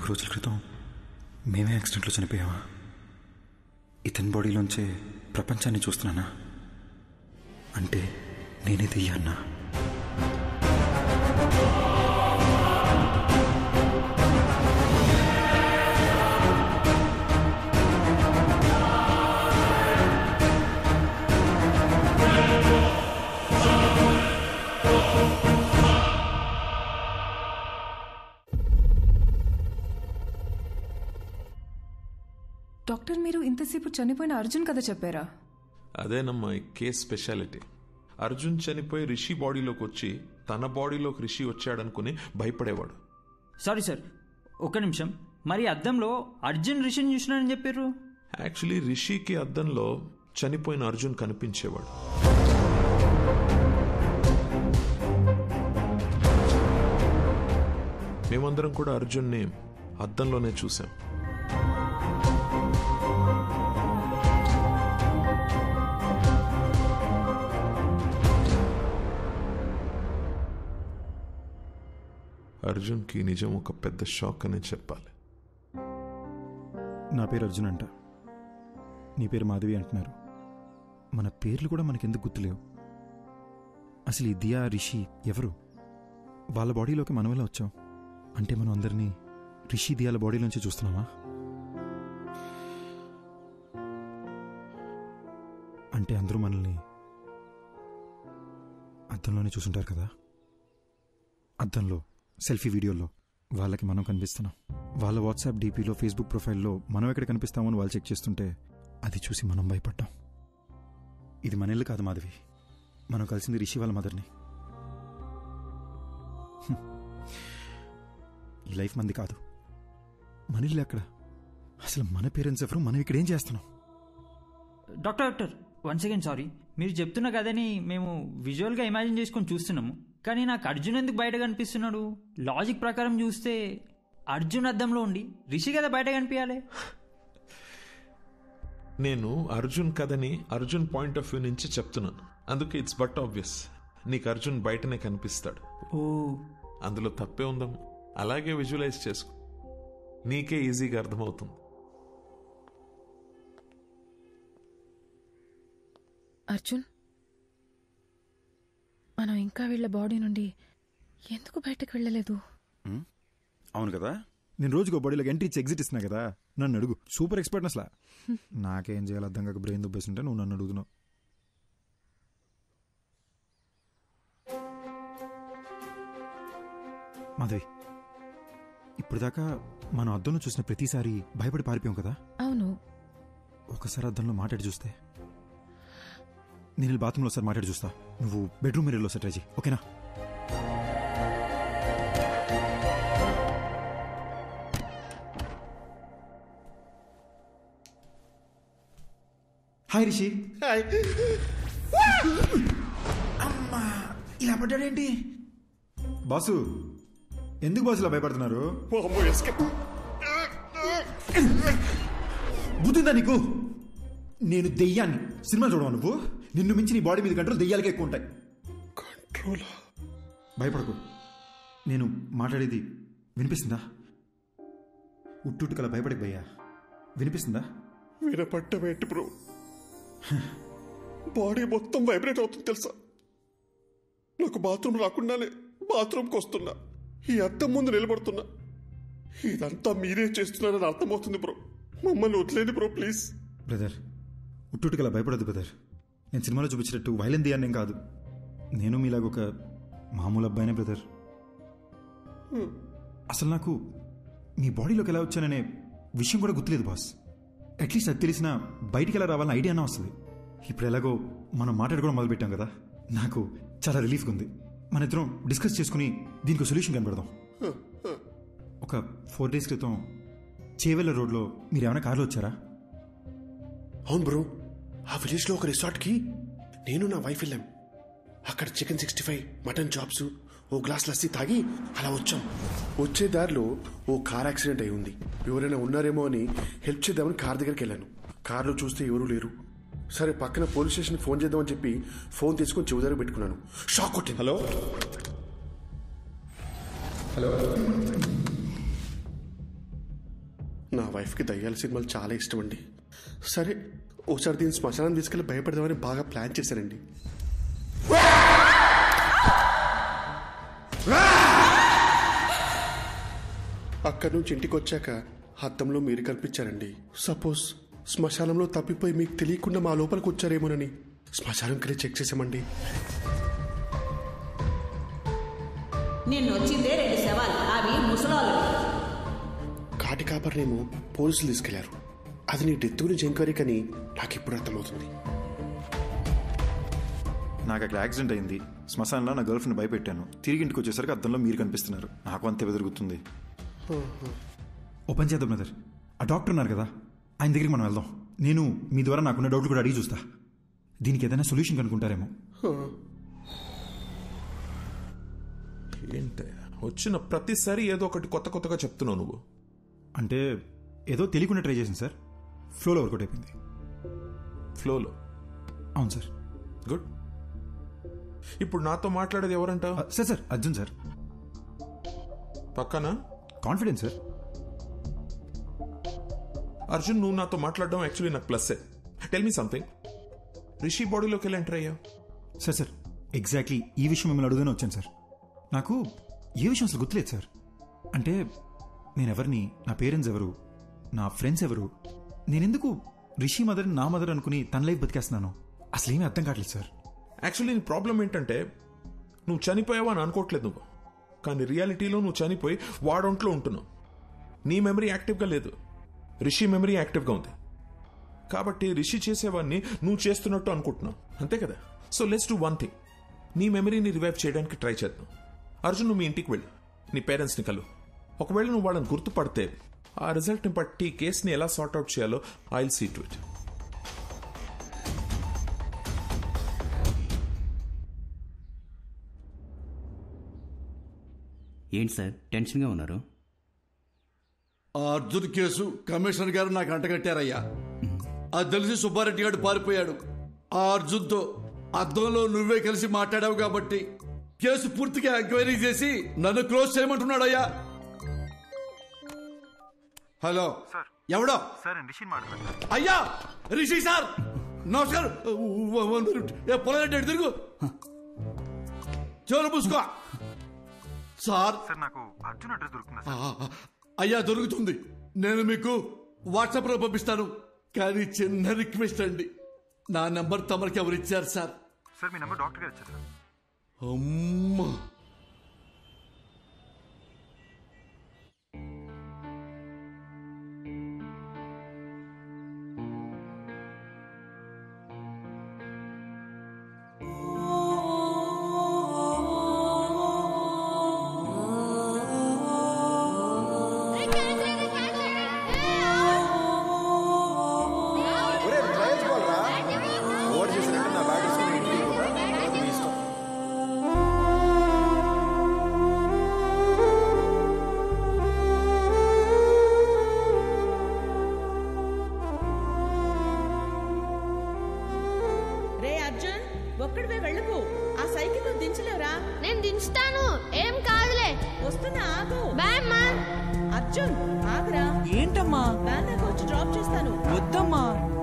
రోజుల క్రితం మేమే యాక్సిడెంట్లో చనిపోయావా? ఇతని బాడీలోంచే ప్రపంచాన్ని చూస్తున్నానా? అంటే నేనే దెయ్యాన్నా? డాక్టర్ మీరు ఇంతసేపు చనిపోయిన అర్జున్ కథ చెప్పారా? అదేనమ్మా ఈ కేస్ స్పెషాలిటీ. అర్జున్ చనిపోయి రిషి బాడీలోకి వచ్చి తన బాడీలోకి రిషి వచ్చాడనుకుని భయపడేవాడు. సారీ సార్, ఒక్క నిమిషం. మరి అద్దంలో అర్జున్ రిషిని చూసినానని చెప్పారు. యాక్చువల్లీ రిషికి అద్దంలో చనిపోయిన అర్జున్ కనిపించేవాడు. మేమందరం కూడా అర్జున్ని అద్దంలోనే చూసాం. అర్జున్కి నిజం ఒక పెద్ద షాక్ అనే చెప్పాలి. నా పేరు అర్జున్ అంట, నీ పేరు మాధవి అంటున్నారు. మన పేర్లు కూడా మనకెందుకు గుర్తులేవు? అసలు ఈ దియా రిషి ఎవరు? వాళ్ళ బాడీలోకి మనం ఎలా వచ్చాం? అంటే మనం అందరినీ రిషి దియాల బాడీలోంచి చూస్తున్నామా? అంటే అందరూ మనల్ని అద్దంలోనే చూసుంటారు కదా. అద్దంలో సెల్ఫీ వీడియోలో వాళ్ళకి మనం కనిపిస్తున్నాం. వాళ్ళ వాట్సాప్ డీపీలో ఫేస్బుక్ ప్రొఫైల్లో మనం ఎక్కడ కనిపిస్తామని వాళ్ళు చెక్ చేస్తుంటే అది చూసి మనం భయపడ్డాం. ఇది మన ఇల్లు కాదు మాధవి, మనం కలిసింది రిషి వాళ్ళ మదర్ని. ఈ లైఫ్ మంది కాదు, మన ఇల్లు ఎక్కడ? అసలు మన పేరెంట్స్ ఎవరు? మనం ఇక్కడ ఏం చేస్తున్నాం? Doctor one second, sorry. మీరు చెప్తున్న కథని మేము విజువల్గా ఇమాజిన్ చేసుకొని చూస్తున్నాము, కానీ నాకు అర్జున్ ఎందుకు బయట కనిపిస్తున్నాడు? లాజిక్ ప్రకారం చూస్తే అర్జున్ అద్దంలో ఉండి రిషి కదా బయట కనిపించాలి. నేను అర్జున్ కథని అర్జున్ పాయింట్ ఆఫ్ వ్యూ నుంచి చెప్తున్నాను, అందుకే ఇట్స్ బట్ ఆబ్వియస్ నీకు అర్జున్ బయటనే కనిపిస్తాడు. ఓ, అందులో తప్పే ఉందాం. అలాగే విజువలైజ్ చేసుకో, నీకే ఈజీగా అర్థమవుతుంది. అర్జున్, మనం ఇంకా వీళ్ళ బాడీ నుండి ఎందుకు బయటకు వెళ్ళలేదు? అవును కదా, నేను రోజుకో బాడీలోకి ఎంట్రీ ఇచ్చి ఎగ్జిట్ ఇస్తున్నా కదా. నన్ను అడుగు, సూపర్ ఎక్స్పర్ట్ అసలు. నాకేం చేయాలి అర్థం కాక బ్రెయిన్ దుబ్బేస్తుంటే నువ్వు నన్ను అడుగుతున్నావు. మాధవి, ఇప్పుడు దాకా మనం అద్దంలో చూసిన ప్రతిసారి భయపడి పారిపోయాం కదా. అవును. ఒకసారి అద్దంలో మాట్లాడి చూస్తే. నేను బాత్రూంలో ఒకసారి మాట్లాడి చూస్తా, నువ్వు బెడ్రూమ్ మిర్రర్లో ఒకసారి ట్రై చేయి, ఓకేనా? హాయ్ రిషి. హాయ్. అమ్మా, ఇలా పడ్డాడేంటి? బాసు, ఎందుకు బాసు ఇలా భయపడుతున్నారు? బుద్ధిందా నీకు? నేను దెయ్యాన్ని. సినిమా చూడవా నువ్వు? నిన్ను మించి నీ బాడీ మీద కంట్రోల్ దెయ్యాలకే ఎక్కువ ఉంటాయి. కంట్రోల్? భయపడకు, నేను మాట్లాడేది వినిపిస్తుందా? ఉట్టుకల భయపడకు భయ్యా, వినిపిస్తుందా? వినపట్టమేంటి బ్రో, బాడీ మొత్తం వైబ్రేట్ అవుతుంది తెలుసా. నాకు బాత్రూమ్ రాకుండానే బాత్రూమ్కి వస్తున్నా, ఈ అద్దం ముందు నిలబడుతున్నా. ఇదంతా మీరే చేస్తున్నారని అర్థమవుతుంది బ్రో. మమ్మల్ని వదిలేండి బ్రో ప్లీజ్. బ్రదర్, ఉట్టుకల భయపడద్దు బ్రదర్. నేను సినిమాలో చూపించినట్టు వైలెంట్ దియాన్నేం కాదు. నేను మీలాగొక మామూలు అబ్బాయినే బ్రదర్. అసలు నాకు మీ బాడీలోకి ఎలా వచ్చాననే విషయం కూడా గుర్తులేదు బాస్. అట్లీస్ట్ అది తెలిసినా బయటికి ఎలా రావాలని ఐడియా అన్నా వస్తుంది. ఇప్పుడు ఎలాగో మనం మాట్లాడుకోవడం మొదలుపెట్టాం కదా, నాకు చాలా రిలీఫ్గా ఉంది. మన ఇద్దరం డిస్కస్ చేసుకుని దీనికి సొల్యూషన్ కనబడదాం. ఒక 4 days క్రితం చేవెళ్ళ రోడ్లో మీరు ఏమైనా కార్లో వచ్చారా? అవును బ్రో, ఆ విలేజ్లో ఒక రిసార్ట్కి నేను నా వైఫ్ వెళ్ళాం. అక్కడ చికెన్ 65, మటన్ చాప్స్, ఓ గ్లాస్ లస్సీ తాగి అలా వచ్చాం. వచ్చే దారిలో ఓ కార్ యాక్సిడెంట్ అయి ఉంది. ఎవరైనా ఉన్నారేమో అని హెల్ప్ చేద్దామని కార్ దగ్గరికి వెళ్ళాను. కార్లో చూస్తే ఎవరూ లేరు. సరే పక్కన పోలీస్ స్టేషన్కి ఫోన్ చేద్దామని చెప్పి ఫోన్ తీసుకొని చెవి దగ్గర పెట్టుకున్నాను. షాక్ కొట్టింది. హలో హలో, నా వైఫ్కి దయ్యాల సినిమాలు చాలా ఇష్టం అండి. సరే ఒకసారి దీన్ని శ్మశానం తీసుకెళ్ళి భయపడదామని బాగా ప్లాన్ చేశానండి. అక్కడి నుంచి ఇంటికి వచ్చాక అద్దంలో మీరు కనిపించారండి. సపోజ్ శ్మశానంలో తప్పిపోయి మీకు తెలియకుండా మా లోపలికి వచ్చారేమోనని శ్మశానంకి చెక్ చేసామండి. నిన్ను వచ్చిందే 2 శవాలు, అవి ముసలోళ్ళవి. కాటి కాపర్నేమో పోలీసులు తీసుకెళ్లారు. అది నీ డెత్ గురించి ఎంక్వైరీ కానీ నాకు ఇప్పుడు అర్థమవుతుంది. నాకు అక్కడ యాక్సిడెంట్ అయింది, శ్మశానంలో నా గర్ల్ ఫ్రెండ్ భయపెట్టాను, తిరిగి ఇంటికి వచ్చేసరికి అద్దంలో మీరు కనిపిస్తున్నారు. నాకు అంతే బెదురుగుతుంది. ఓ పని చేద్దాం బ్రదర్, ఆ డాక్టర్ ఉన్నారు కదా, ఆయన దగ్గరికి మనం వెళ్దాం. నేను మీ ద్వారా నాకున్న డౌట్లు కూడా అడిగి చూస్తా. దీనికి ఏదైనా సొల్యూషన్ కనుక్కుంటారేమో. ఏంటి వచ్చిన ప్రతిసారి ఏదో ఒకటి కొత్త కొత్తగా చెప్తున్నావు నువ్వు? అంటే ఏదో తెలియకుండా ట్రై చేసింది సార్, ఫ్లోలో వర్కౌట్ అయిపోయింది. ఫ్లోలో? అవును సార్. గుడ్. ఇప్పుడు నాతో మాట్లాడేది ఎవరంట? Sir sir Arjun sir. పక్కన కాన్ఫిడెన్స్ సార్. అర్జున్, నువ్వు నాతో మాట్లాడడం యాక్చువల్లీ నాకు ప్లస్సే. టెల్ మీ సంథింగ్, రిషి బాడీలోకి వెళ్ళి ఎంటర్ అయ్యావు? సార్ సార్ ఎగ్జాక్ట్లీ ఈ విషయం మిమ్మల్ని అడుగునే వచ్చాను సార్. నాకు ఏ విషయం అసలు గుర్తులేదు సార్. అంటే నేనెవరిని, నా పేరెంట్స్ ఎవరు, నా ఫ్రెండ్స్ ఎవరు, నేనెందుకు రిషి మదర్ నా మదర్ అనుకుని తన లైఫ్ బతికేస్తున్నాను, అసలు ఏమీ అర్థం కావట్లేదు సార్. యాక్చువల్లీ నీ ప్రాబ్లం ఏంటంటే నువ్వు చనిపోయావా అని అనుకోవట్లేదు నువ్వు, కానీ రియాలిటీలో నువ్వు చనిపోయి వాడొంట్లో ఉంటున్నావు. నీ మెమరీ యాక్టివ్గా లేదు, రిషి మెమరీ యాక్టివ్గా ఉంది. కాబట్టి రిషి చేసేవాడిని నువ్వు చేస్తున్నట్టు అనుకుంటున్నావు, అంతే కదా? So let's do one thing, నీ మెమరీని రివైవ్ చేయడానికి ట్రై చేద్దాం. అర్జున్, నువ్వు మీ ఇంటికి వెళ్ళు, నీ పేరెంట్స్ని కలు. ఒకవేళ నువ్వు వాళ్ళని గుర్తుపడితే ఆ రిజల్ట్ని బట్టి కేసుని ఎలా సార్ట్అవుట్ చేయాలో I will see to it. ఏంటి సార్ టెన్షన్గా ఉన్నారు? ఆ అర్జున్ కేసు కమిషనర్ గారు నాకు అంటగట్టారయ్యా. అది తెలిసి సుబ్బారెడ్డి గారు పారిపోయాడు. ఆ అర్జున్తో అద్దంలో నువ్వే కలిసి మాట్లాడావు కాబట్టి కేసు పూర్తిగా ఎంక్వైరీ చేసి నన్ను క్లోజ్ చేయమంటున్నాడయ్యా. హలో, ఎవడో? అయ్యా రిషి సార్, నమస్కారం. పొలారెడ్డి తిరుగు, చెవులు పూసుకో. సార్ నాకు అర్జున్ అడ్రస్ దొరుకుతుందా? అయ్యా దొరుకుతుంది, నేను మీకు వాట్సాప్ లో పంపిస్తాను. కానీ చిన్న రిక్వెస్ట్ అండి, నా నెంబర్ తమరికి ఎవరు ఇచ్చారు సార్? సార్ మీ నెంబర్ డాక్టర్ గారు ఇచ్చారు. అమ్మా, ఒక్కడివే వెళ్ళకు, ఆ సైకిల్ దించలేవురా? నేను దించుతాను, ఏం కాదులే. వస్తున్నా, ఆగు. బాయ్ అమ్మా. అర్జున్ ఆగరా. ఏంటమ్మా? వ్యాన్ దాకా వచ్చి డ్రాప్ చేస్తాను. వద్దమ్మా,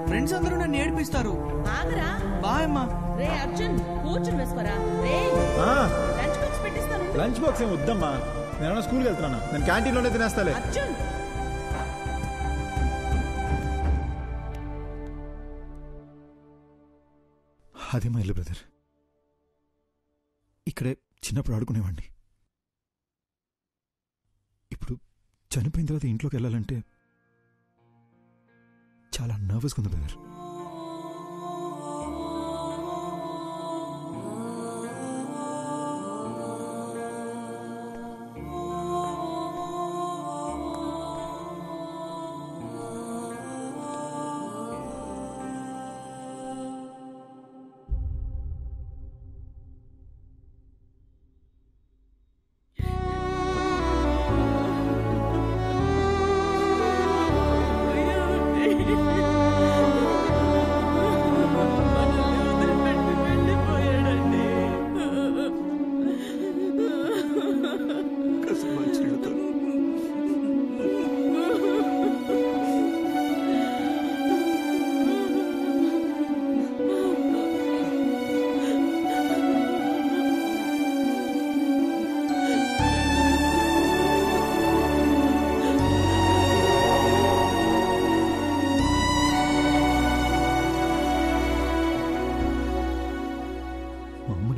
ఫ్రెండ్స్ అందరూ నన్ను ఏడిపిస్తారు. ఆగరా. బాయ్ అమ్మా. రే అర్జున్, కూర్చుని వేసుకోరా. రే లంచ్ బాక్స్ పెట్టిస్తాను. లంచ్ బాక్స్ ఏం వద్దమ్మా, నేను స్కూల్కి వెళ్తున్నా, నేను క్యాంటీన్లోనే తినేస్తాలే. అర్జున్ అదే మా ఇల్లు బ్రదర్, ఇక్కడే చిన్నప్పుడు ఆడుకునేవాడిని. ఇప్పుడు చనిపోయిన తర్వాత ఇంట్లోకి వెళ్ళాలంటే చాలా నర్వస్గా ఉంది బ్రదర్.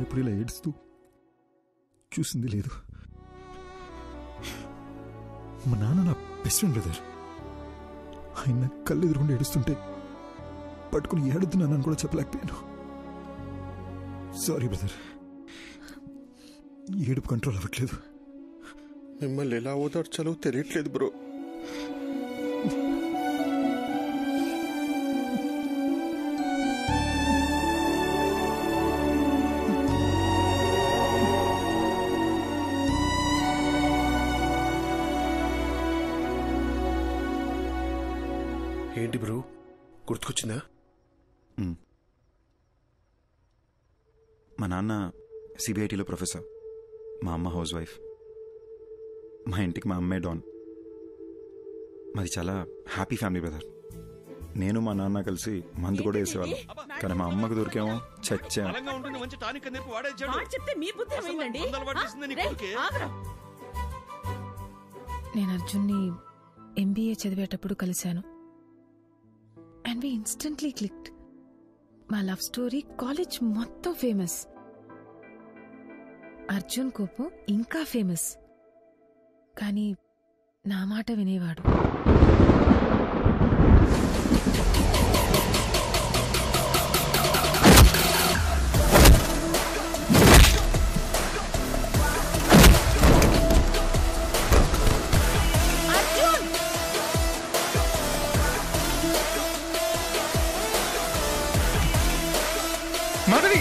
ఎప్పుడు ఇలా ఏడుస్తూ చూసింది లేదు. మా నాన్న నా బెస్ట్ ఫ్రెండ్ బ్రదర్, ఆయన కళ్ళు ఎదురుకుండా ఏడుస్తుంటే పట్టుకుని ఏడుతున్నానని కూడా చెప్పలేకపోయాను. సారీ బ్రదర్, ఏడుపు కంట్రోల్ అవ్వట్లేదు. మిమ్మల్ని ఎలా ఓదార్చాలో తెలియట్లేదు బ్రో. ఏంటి బ్రో, గుర్తుకొచ్చిందా? మా నాన్న సిబిఐటీలో ప్రొఫెసర్, మా అమ్మ హౌస్ వైఫ్. మా ఇంటికి మా అమ్మే డాన్. మాది చాలా హ్యాపీ ఫ్యామిలీ బ్రదర్. నేను మా నాన్న కలిసి మందు కూడా వేసేవాళ్ళం, కానీ మా అమ్మకు దొరికేమో చచ్చా. నేను అర్జున్ని ఎంబీఏ చదివేటప్పుడు కలిశాను. And we instantly clicked. మా లవ్ స్టోరీ కాలేజ్ మొత్తం ఫేమస్. అర్జున్ కోపం ఇంకా ఫేమస్. కానీ నా మాట వినేవాడు. మాధవి,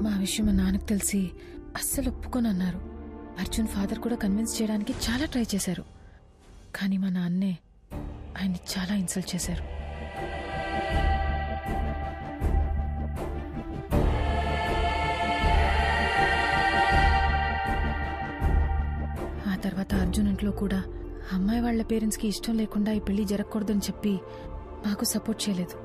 మా విషయం మా నాన్నకు తెలిసి అస్సలు ఒప్పుకోనన్నారు. అర్జున్ ఫాదర్ కూడా కన్విన్స్ చేయడానికి చాలా ట్రై చేశారు. కానీ మా నాన్నే ఆయన్ని చాలా ఇన్సల్ట్ చేశారు. ఆ తర్వాత అర్జున్ ఇంట్లో కూడా అమ్మాయి వాళ్ల పేరెంట్స్కి ఇష్టం లేకుండా ఈ పెళ్లి జరగకూడదని చెప్పి మాకు సపోర్ట్ చేయలేదు.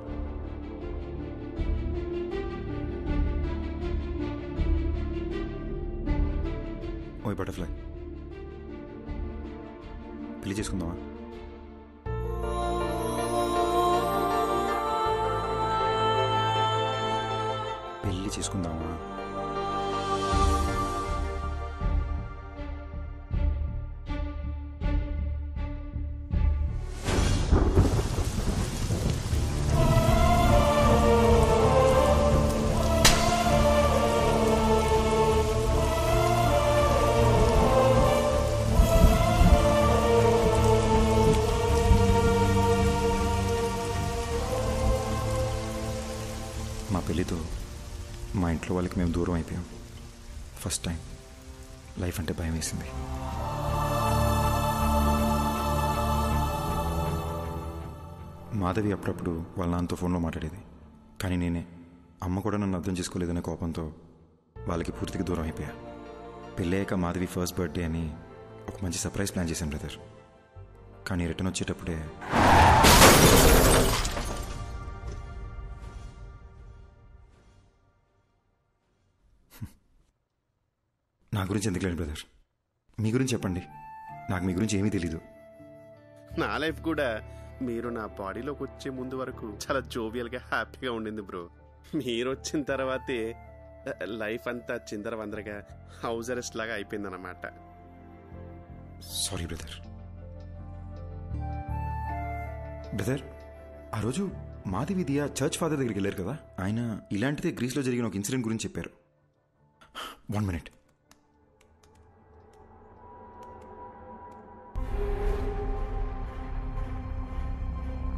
ఓయ్ బటర్ఫ్లై, పెళ్లి చేసుకుందామా? పెళ్లి చేసుకుందామా? మా పెళ్ళితో మా ఇంట్లో వాళ్ళకి మేము దూరం అయిపోయాం. ఫస్ట్ టైం లైఫ్ అంటే భయం వేసింది. మాధవి అప్పుడప్పుడు వాళ్ళ నాన్నతో ఫోన్లో మాట్లాడేది, కానీ నేనే అమ్మ కూడా నన్ను అర్థం చేసుకోలేదనే కోపంతో వాళ్ళకి పూర్తిగా దూరం అయిపోయా. పెళ్ళయ్యాక మాధవి ఫస్ట్ బర్త్డే అని ఒక మంచి సర్ప్రైజ్ ప్లాన్ చేశాను బ్రదర్. కానీ రిటర్న్ వచ్చేటప్పుడే నా గురించి ఎందుకు లేదు బ్రదర్, మీ గురించి చెప్పండి. నాకు మీ గురించి ఏమీ తెలీదు. నా లైఫ్ కూడా మీరు నా బాడీలోకి వచ్చే ముందు వరకు చాలా జోవియల్గా హ్యాపీగా ఉండింది బ్రో. మీరు వచ్చిన తర్వాతే లైఫ్ అంతా చిందరవందరగా హౌస్ అరెస్ట్ లాగా అయిపోయిందన్నమాట. Sorry brother. బ్రదర్, ఆ రోజు మాధవి దియా చర్చ్ ఫాదర్ దగ్గరికి వెళ్ళారు కదా, ఆయన ఇలాంటిదే గ్రీస్లో జరిగిన ఒక ఇన్సిడెంట్ గురించి చెప్పారు. 1 minute.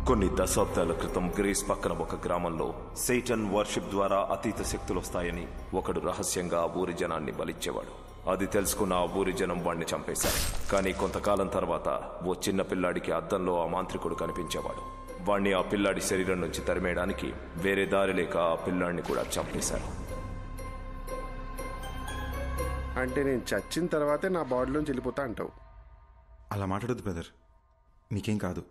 కొన్ని దశాబ్దాల క్రితం గ్రీస్ పక్కన ఒక గ్రామంలో సేటన్ వర్షిప్ ద్వారా అతీత శక్తులు వస్తాయని ఒకడు రహస్యంగా ఆ ఊరి జనాన్ని బలిచ్చేవాడు. అది తెలుసుకున్న ఆ ఊరి జనం వాణ్ణి చంపేశారు. కానీ కొంతకాలం తర్వాత ఓ చిన్న పిల్లాడికి అద్దంలో ఆ మాంత్రికుడు కనిపించేవాడు. వాణ్ణి ఆ పిల్లాడి శరీరం నుంచి తరిమేయడానికి వేరే దారి లేక ఆ పిల్లాడిని కూడా చంపేశారు. అంటే నేను చచ్చిన తర్వాతే నా బాడీలోంచి వెళ్ళిపోతా అంటావు? అలా మాట్లాడొద్దు బ్రదర్, మీకేం కాదు.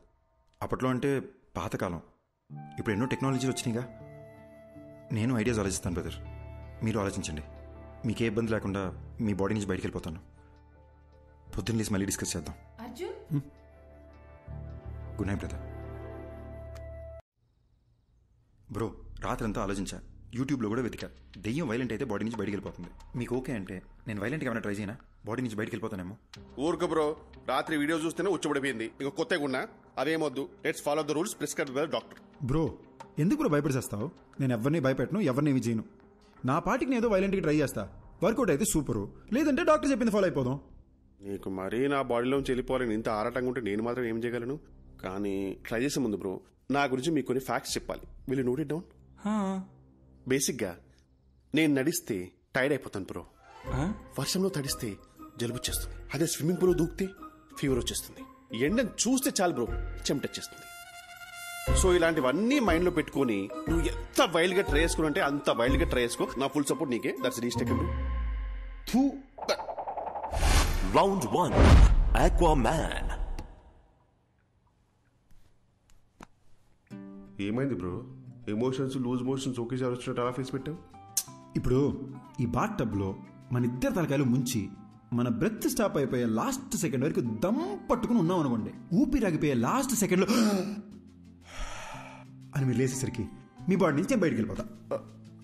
అప్పట్లో అంటే పాతకాలం, ఇప్పుడు ఎన్నో టెక్నాలజీలు వచ్చినాయిగా. నేను ఐడియాస్ ఆలోచిస్తాను బ్రదర్, మీరు ఆలోచించండి. మీకే ఇబ్బంది లేకుండా మీ బాడీ నుంచి బయటికి వెళ్ళిపోతాను. పొద్దున్న లేసి మళ్ళీ డిస్కస్ చేద్దాం. Good night brother. బ్రో, రాత్రంతా ఆలోచించా. యూట్యూబ్లో కూడా వెతికా. దెయ్యం వైలెంట్ అయితే బాడీ నుంచి బయటికి వెళ్ళిపోతుంది. మీకు ఓకే అంటే నేను వైలెంట్గా ఏమైనా ట్రై చేయనా? బాడీ నుంచి బయటికి వెళ్ళిపోతానేమో. ఊరుకో బ్రో, రాత్రి వీడియో చూస్తేనే ఉచ్చబడిపోయింది. ఇక కొత్తగా ఉన్నా అదేమొద్దు. Let's follow the rules prescribed by doctor. Bro ఎందుకు బ్రో భయపడిసేస్తావు? నేను ఎవరిని భయపెట్టను, ఎవరిని ఏమి చేయను. నా పాటికి నేను ఏదో వైలెంట్గా ట్రై చేస్తా. వర్కౌట్ అయితే సూపరు, లేదంటే డాక్టర్ చెప్పింది ఫాలో అయిపోదాం. నీకు మరీ నా బాడీలోంచి వెళ్ళిపోవాలని ఇంత ఆరాటంగా ఉంటే నేను మాత్రం ఏం చేయగలను? కానీ ట్రై చేసే ముందు బ్రో నా గురించి మీకు కొన్ని ఫ్యాక్ట్స్ చెప్పాలి. Will you note it down? బేసిక్గా నేను నడిస్తే టైర్డ్ అయిపోతాను బ్రో. వర్షంలో తడిస్తే జలుబు వచ్చేస్తుంది. అదే స్విమ్మింగ్ పూల్ దూకితే ఫీవర్ వచ్చేస్తుంది. ఎండను చూస్తే చాలు బ్రో చెమటొచ్చేస్తుంది. సో ఇలాంటివన్నీ మైండ్ లో పెట్టుకుని నువ్వు ఎంత వైల్డ్ గా ట్రై చేసుకుని అంటే అంత వైల్డ్ గా ట్రై చేసుకో. నా ఫుల్ సపోర్ట్ నీకే. దట్స్ రీస్టేకెన్. Round 1 Aquaman. ఏమైంది బ్రో? ఎమోషన్స్ లూజ్ మోషన్స్ ఒకేసారి వచ్చినట్టు అలా ఫేస్ పెట్టావు. ఇప్పుడు ఈ బాత్ టబ్లో మన ఇద్దరు తలకాయలు ముంచి మన బ్రెత్ స్టాప్ అయిపోయే లాస్ట్ సెకండ్ వరకు దమ్ పట్టుకుని ఉన్నాం అనుకోండి. ఊపిరాగిపోయే లాస్ట్ సెకండ్లో అని మీరు లేసేసరికి మీ బాడీ నుంచి నేను బయటికి వెళ్ళిపోతా.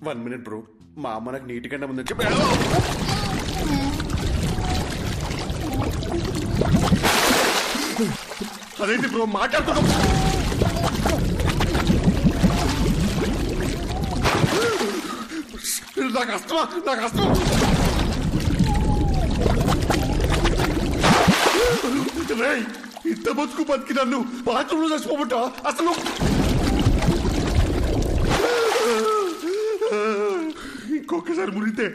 1 minute బ్రో, మా అమ్మ నాకు నీటి కంటే ముందు చెప్పి అదేంటి బ్రో మాట్లాడుతున్నా? నాకు అస్తమా, నాకు అస్తమా. ఇంత బతుకు బతికి నన్ను బాత్రూంలో చచ్చిపోబట్టా అసలు? ఇంకొకసారి మునిగితే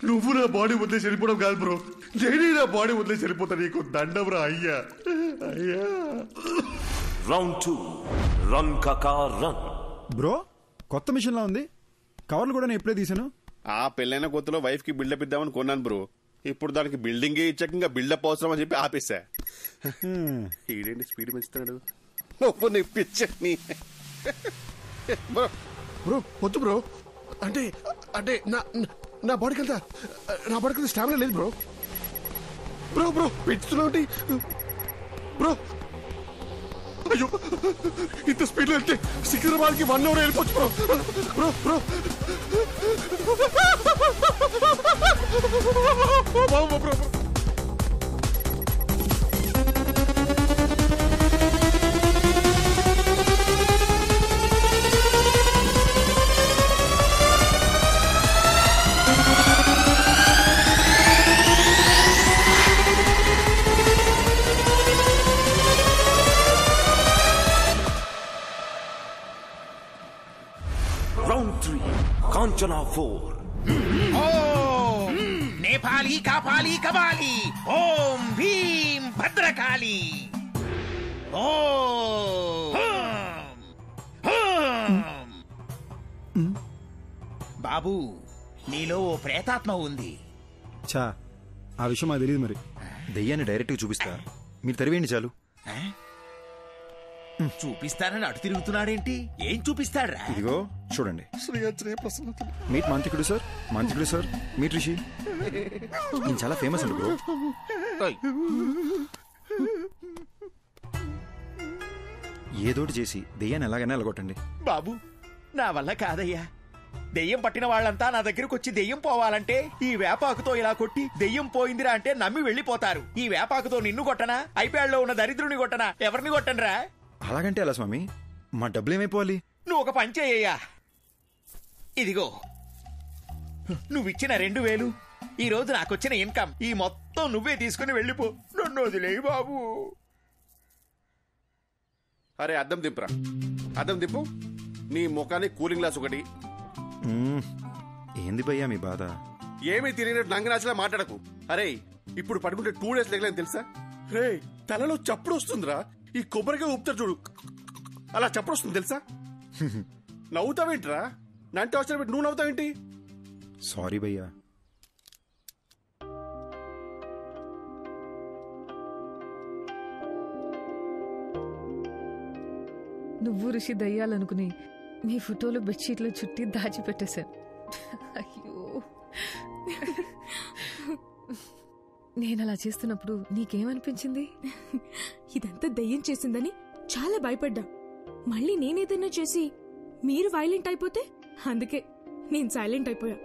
నువ్వు నా బాడీ వదిలేసి వెళ్ళిపోవడం కాదు బ్రో, నేనే నా బాడీ వదిలేసి వెళ్ళిపోతా. నీకు దండబ్రా అయ్యా, అయ్యా. రౌండ్ 2 రన్ కాకా రన్. బ్రో కొత్త మిషన్ లా ఉంది. కవర్లు కూడా నేను ఎప్పుడే తీసాను. ఆ పెళ్ళైన కొత్తలో వైఫ్ కి బిల్డప్ ఇద్దామని కొన్నాను బ్రో. ఇప్పుడు దానికి బిల్డింగ్ ఇచ్చాక ఇంకా బిల్డప్ అవసరం అని చెప్పి ఆపేసా. ఈడేంటి స్పీడ్ పెంచుతాడు? నీ పిచ్చని బ్రో. బ్రో వద్దు బ్రో. అంటే అంటే నా బాడీకి అంతా స్టామినా లేదు బ్రో. బ్రో బ్రో పెంచుతున్నావు బ్రో. అయ్యో ఇంత స్పీడ్ లో వెళ్తే సికింద్రాబాద్కి 1 hour వెళ్ళిపోవచ్చు bro. Bro bro bro. Round 3 Kanchana 4. ఓం నేపాలి కాపాలి కబాలి ఓం భీం భద్రకాళి. బాబు నీలో ఓ ప్రేతాత్మ ఉంది. చా ఆ విషయం మాకు తెలియదు. మరి దెయ్యాన్ని డైరెక్ట్గా చూపిస్తా, మీరు తరివేయండి చాలు. చూపిస్తానని అటు తిరుగుతున్నాడేంటి? ఏం చూపిస్తాడ్రా? ఇదిగో చూడండి. మీట్ మాంత్రికుడు సార్, మాంత్రికుడు సార్, మీట్ రిషి. ఈయన చాలా ఫేమస్ అండి బ్రో. ఏదోటి చేసి దెయ్యాన్ని ఎలాగైనా ఎలగొట్టండి. బాబు నా వల్ల కాదయ్యా. దెయ్యం పట్టిన వాళ్ళంతా నా దగ్గరకు వచ్చి దెయ్యం పోవాలంటే ఈ వేపాకుతో ఇలా కొట్టి దెయ్యం పోయిందిరా అంటే నమ్మి వెళ్ళిపోతారు. ఈ వేపాకుతో నిన్ను కొట్టనా, ఐప్యాడ్ లో ఉన్న దరిద్రుని కొట్టనా, ఎవరిని కొట్టనరా? అలాగంటే అలా స్వామి, మా డబ్బులు ఏమైపోవాలి? నువ్వు ఒక పని చేయ్యా. ఇదిగో నువ్విచ్చిన 2000 ఈ రోజు నాకొచ్చిన ఇన్కమ్, ఈ మొత్తం నువ్వే తీసుకుని వెళ్ళిపో. నన్ను వదిలేయి బాబు. అరే అద్దం దింపురా, అద్దం దింపు. నీ ముఖానికి కూలింగ్ గ్లాస్ ఒకటి. ఏంది భయ్యా మీ బాధ? ఏమీ తిరిగినట్టు నంగనాచలా మాట్లాడకు. అరే ఇప్పుడు పడుకుంటే 2 days లేకలేని తెలుసా? రే తలలో చప్పుడు వస్తుందిరా. ఈ కొబ్బరిగా ఊపుతారు చూడు, అలా చప్పుడు వస్తుంది తెలుసా? నవ్వుతావేంట్రా? నంటే అవసరం పెట్టి నువ్వు నవ్వుతావేంటి? సారీ భయ్యా. నువ్వు రిషి దయ్యాలనుకుని మీ ఫోటోలు బెడ్షీట్లో చుట్టి దాచిపెట్టేశాను. అయ్యో నేను అలా చేస్తున్నప్పుడు నీకేమనిపించింది? ఇదంతా దయ్యం చేసిందని చాలా భయపడ్డా. మళ్ళీ నేనేదన్నా చేసి మీరు వైలెంట్ అయిపోతే అందుకే నేను సైలెంట్ అయిపోయా.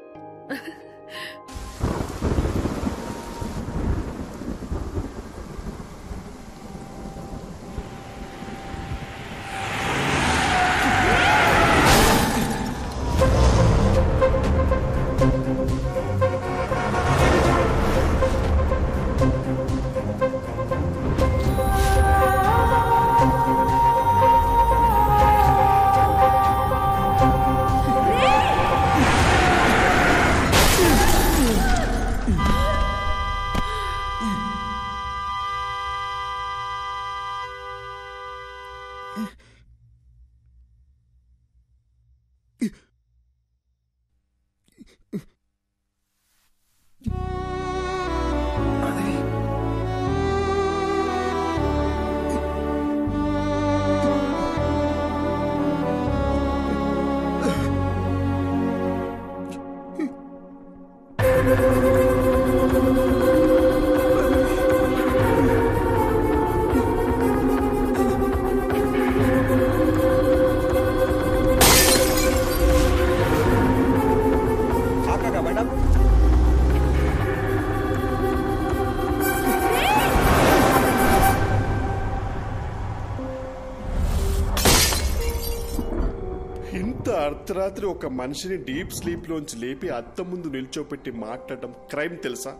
అర్ధరాత్రి ఒక మనిషిని డీప్ స్లీప్ లోంచి లేపి అద్దం ముందు నిల్చోపెట్టి మాట్లాడడం క్రైమ్ తెలుసా?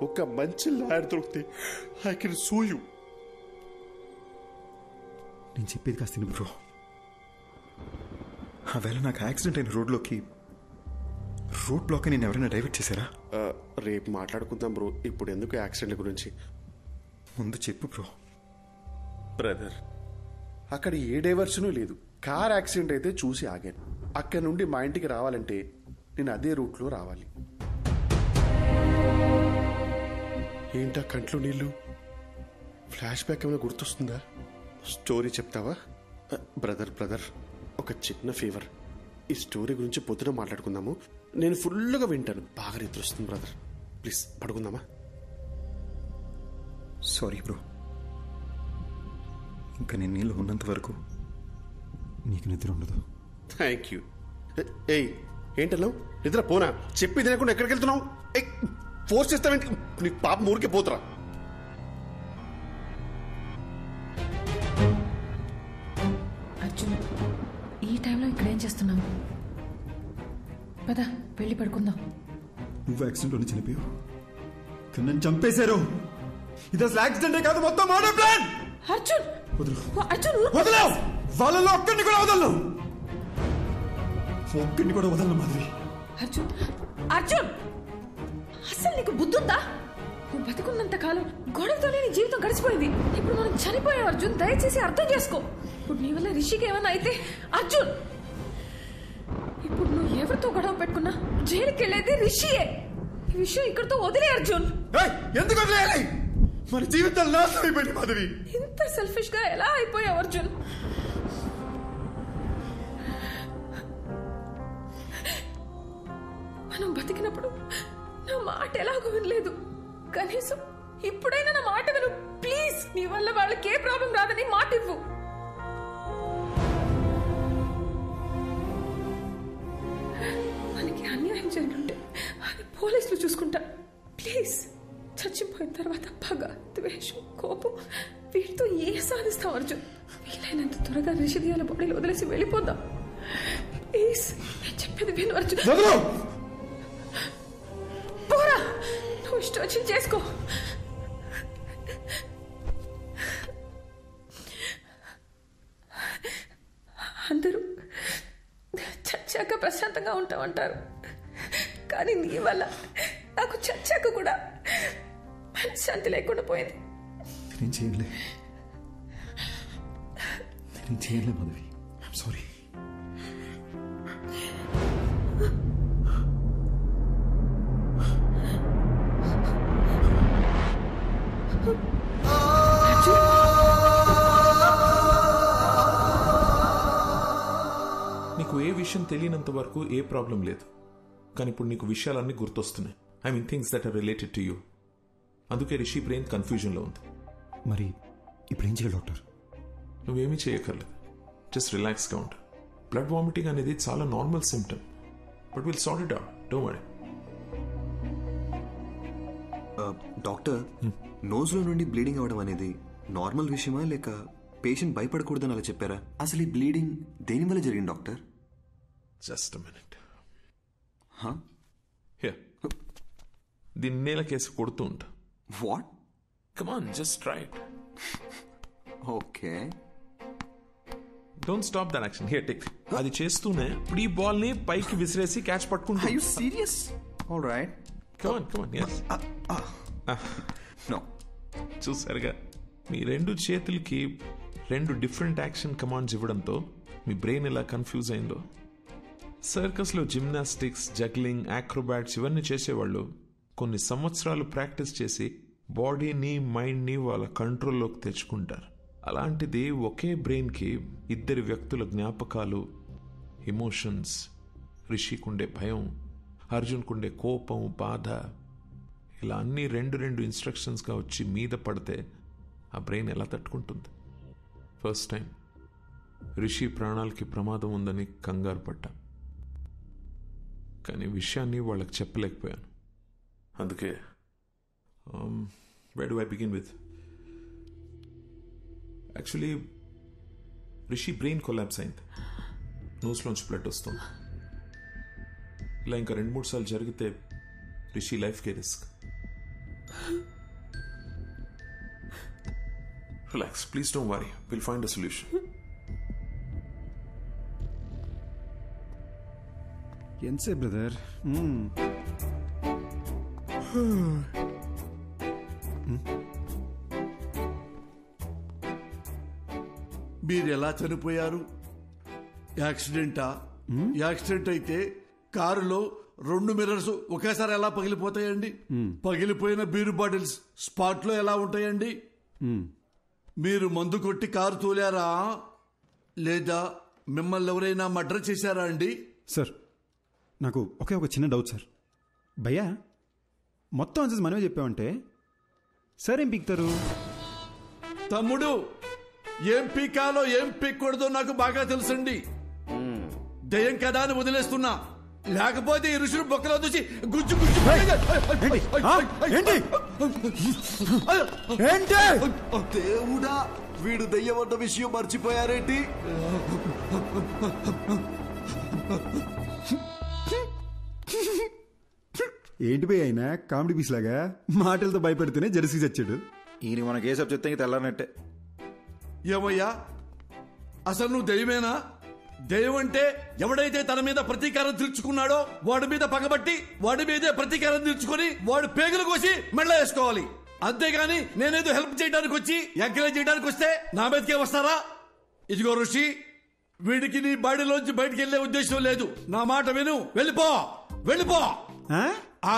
ఒక మంచి లాయర్ దొరికితే ఐ కెన్ సూ యూ. నేను చెప్పేది కాస్త బ్రో. ఆవేళ నాకు యాక్సిడెంట్ అయిన రోడ్లోకి రోడ్ బ్లాక్ నేను ఎవరైనా డైవర్ట్ చేశారా? రేపు మాట్లాడుకుందాం బ్రో, ఇప్పుడు ఎందుకు యాక్సిడెంట్ గురించి? ముందు చెప్పు బ్రో. బ్రదర్, అక్కడ ఏ డైవర్షను లేదు. కార్ యాక్సిడెంట్ అయితే చూసి ఆగాను. అక్కడి నుండి మా ఇంటికి రావాలంటే నేను అదే రూట్లో రావాలి. ఏంటా కంట్లో నీళ్ళు? ఫ్లాష్ బ్యాక్ ఏమైనా గుర్తొస్తుందా? స్టోరీ చెప్తావా? బ్రదర్ ఒక చిన్న ఫేవర్, ఈ స్టోరీ గురించి పొద్దున మాట్లాడుకుందాము. నేను ఫుల్గా వింటాను. బాగా నిద్ర వస్తుంది బ్రదర్, ప్లీజ్ పడుకుందామా? సారీ బ్రో, ఇంకా నేను నీళ్ళు ఉన్నంత వరకు నీకు నిద్ర ఉండదు. Thank you. ఏయ్ ఏంటన్నావు? నిద్ర పోనా? చెప్పి తినకుండా ఎక్కడికి వెళ్తున్నావు? ఫోర్స్ చేస్తావేంటి? నీ పాప ఊరికే పోతురా. అర్జున్, ఈ టైంలో ఇక్కడ ఏం చేస్తున్నావు? పద వెళ్ళి పడుకుందాం. నువ్వు యాక్సిడెంట్లోనే చనిపోయావు, కానీ నన్ను చంపేశారు. ఇది అసలు యాక్సిడెంటే కాదు, మొత్తం మర్డర్ ప్లాన్. అర్జున్ వదలవు. వాళ్ళలో ఒక్కడిని కూడా వదలను. ఒక్కడిని కూడా వదలను మాధవి. అర్జున్ అసలు నీకు బుద్ధుందా? నువ్వు బతుకున్నంత కాలం గొడవతోనే నీ జీవితం గడిచిపోయింది. ఇప్పుడు మనం చనిపోయాం అర్జున్, దయచేసి అర్థం చేసుకో. ఇప్పుడు నీ వల్ల రిషికి ఏమన్నా అయితే అర్జున్, ఇప్పుడు నువ్వు ఎవరితో గొడవ పెట్టుకున్నా జైలుకి వెళ్ళేది రిషియే. ఈ విషయం ఇక్కడితో వదిలే అర్జున్. ఎందుకు వదిలేయాలి? మన జీవితాలు నాశనం అయిపోయింది మాధవి. ఇంత సెల్ఫిష్ గా ఎలా అయిపోయావు అర్జున్? మనం బతికినప్పుడు నా మాట ఎలాగో వినలేదు. కనీసం ఇప్పుడైనా నా మాట విను ప్లీజ్. నీ వల్ల వాళ్ళకి ఏ ప్రాబ్లం రాదని మాట ఇవ్వు. మనకి అన్యాయం జరుగుంటే అది పోలీసులు చూసుకుంటా. ప్లీజ్, చచ్చిపోయిన తర్వాత పగ, ద్వేషం, కోపం వీటితో ఏ సాధిస్తాం అర్జున్? వీలైనంత త్వరగా రిషిదియాల బాడీలో వదిలేసి వెళ్ళిపోదాం ప్లీజ్. నేను చెప్పేది విను అర్జున్. పోరా, నువ్వు ఇష్టం వచ్చి చేసుకో. అందరూ చచ్చాక ప్రశాంతంగా ఉంటామంటారు, కానీ నీ వల్ల నాకు చచ్చాక కూడా శాంతి లేకుండా పోయింది. నేను చేయలే మాధవి, ఐఎమ్ సారీ. నీకు ఏ విషయం తెలియనంత వరకు ఏ ప్రాబ్లం లేదు, కానీ ఇప్పుడు నీకు విషయాలన్నీ గుర్తొస్తున్నాయి. I mean things that are related to you. అందుకే రిషి బ్రెయిన్ కన్ఫ్యూజన్లో ఉంది. మరి ఇప్పుడు ఏం చేయాలి డాక్టర్? నువ్వేమీ చేయక్కర్లేదు, జస్ట్ రిలాక్స్గా ఉంటా. బ్లడ్ వామిటింగ్ అనేది చాలా normal symptom. But we'll sort it out. Don't worry. Doctor, నోజ్లో నుండి బ్లీడింగ్ అవడం అనేది నార్మల్ విషయమా లేక పేషెంట్ భయపడకూడదని అలా చెప్పారా? అసలు ఈ బ్లీడింగ్ దేని వల్ల జరిగింది doctor? Just a minute. Here. దీన్ని నేల కేసు కొడుతూ ఉంటా. What? Come on, just try it. Okay. Don't stop that action. Here, take. అది చేస్తూనే ఇప్పుడు ఈ బాల్ ని పైకి విసిరేసి క్యాచ్ పట్టుకుంటా. Are you serious? All right. Come on, yes. No. చూసారుగా, మీ రెండు చేతులకి రెండు డిఫరెంట్ యాక్షన్ కమాండ్స్ ఇవ్వడంతో మీ బ్రెయిన్ ఎలా కన్ఫ్యూజ్ అయిందో. సర్కస్లో జిమ్నాస్టిక్స్, జగ్లింగ్, యాక్రోబాట్స్ ఇవన్నీ చేసేవాళ్ళు కొన్ని సంవత్సరాలు ప్రాక్టీస్ చేసి బాడీని, మైండ్ని వాళ్ళ కంట్రోల్లోకి తెచ్చుకుంటారు. అలాంటిది ఒకే బ్రెయిన్కి ఇద్దరి వ్యక్తుల జ్ఞాపకాలు, ఎమోషన్స్, రిషికుండే భయం, అర్జున్కుండే కోపం, బాధ, ఇలా అన్నీ రెండు ఇన్స్ట్రక్షన్స్గా వచ్చి మీద పడితే ఆ బ్రెయిన్ ఎలా తట్టుకుంటుంది? ఫస్ట్ టైం రిషి ప్రాణాలకి ప్రమాదం ఉందని కంగారు పడ్డా, కానీ విషయాన్ని వాళ్ళకి చెప్పలేకపోయాను. అందుకే where do I begin with? Actually Rishi brain collapse అయింది, నోస్లోంచి బ్లడ్ వస్తుంది. ఇలా ఇంకా 2-3 సార్లు జరిగితే రిషి లైఫ్కే risk. Relax, please don't worry, will find a solution. ఎంతసేపు బ్రదర్? మీరు ఎలా చనిపోయారు? యాక్సిడెంటా? యాక్సిడెంట్ అయితే కారులో 2 మిర్రర్స్ ఒకేసారి ఎలా పగిలిపోతాయండి? పగిలిపోయిన బీరు బాటిల్స్ స్పాట్ లో ఎలా ఉంటాయండి? మీరు మందు కొట్టి కారు తోలారా లేదా మిమ్మల్ని ఎవరైనా మర్డర్ చేశారా అండి? సార్, నాకు ఒక చిన్న డౌట్ సార్. భయ్యా, మొత్తం ఆన్సర్స్ మనమే చెప్పామంటే సార్ ఏం పీక్తారు? తమ్ముడు, ఏం పీకాలో ఏం పీక్కూడదో నాకు బాగా తెలుసండి. దయ్యం కదా అని వదిలేస్తున్నా, లేకపోతే ఈ ఋషులు బొక్కలో దూసి గుజ్జు దేవుడా, వీడు దయ్యమన్న విషయం మర్చిపోయారేంటి? ఏంటి భయ్య అయినా కామెడీ పీస్ లాగా మాటలతో భయపెడుతూనే జెర్సీ చచ్చాడు. ఈయన మన కేసు చెప్తే తెల్లారనట్టే. ఏమయ్యా, అసలు నువ్వు దయ్యమేనా? దయ్యం అంటే ఎవడైతే తన మీద ప్రతీకారం తీర్చుకున్నాడో వాడి మీద పగబట్టి వాడి మీదే ప్రతీకారం తీర్చుకొని వాడు పేగులు కోసి మెడలో వేసుకోవాలి. అంతేగాని నేనేదో హెల్ప్ చేయడానికి వచ్చి ఎంకరేజ్ చేయడానికి వస్తే నా మీదకే వస్తారా? ఇదిగో ఋషి, వీడికి నీ బాడీలోంచి బయటికి వెళ్లే ఉద్దేశం లేదు. నా మాట విను, వెళ్ళిపో.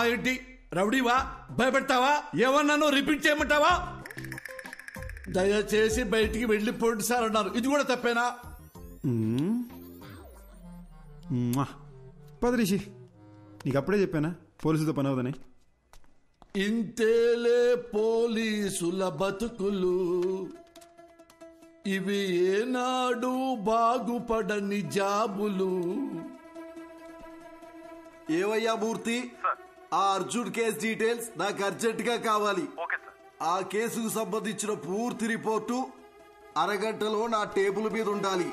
ఏంటి రౌడీవా? భయపెడతావా? ఏమన్నానో రిపీట్ చేయమంటావా? దయచేసి బయటికి వెళ్ళిపోండి సార్ అన్నారు. ఇది కూడా తప్పేనా? పద రిషి, నీకు అప్పుడే చెప్పానా పోలీసులతో పని అవదని? ఇంతేలే పోలీసుల బతుకులు, ఇవి ఏనాడు బాగుపడని జాబులు. ఏవయ్యా మూర్తి, ఆ అర్జున్ కేసు డీటెయిల్స్ నాకు అర్జెంట్ గా కావాలి. ఆ కేసుకు సంబంధించిన పూర్తి రిపోర్టు అరగంటలో నా టేబుల్ మీద ఉండాలి.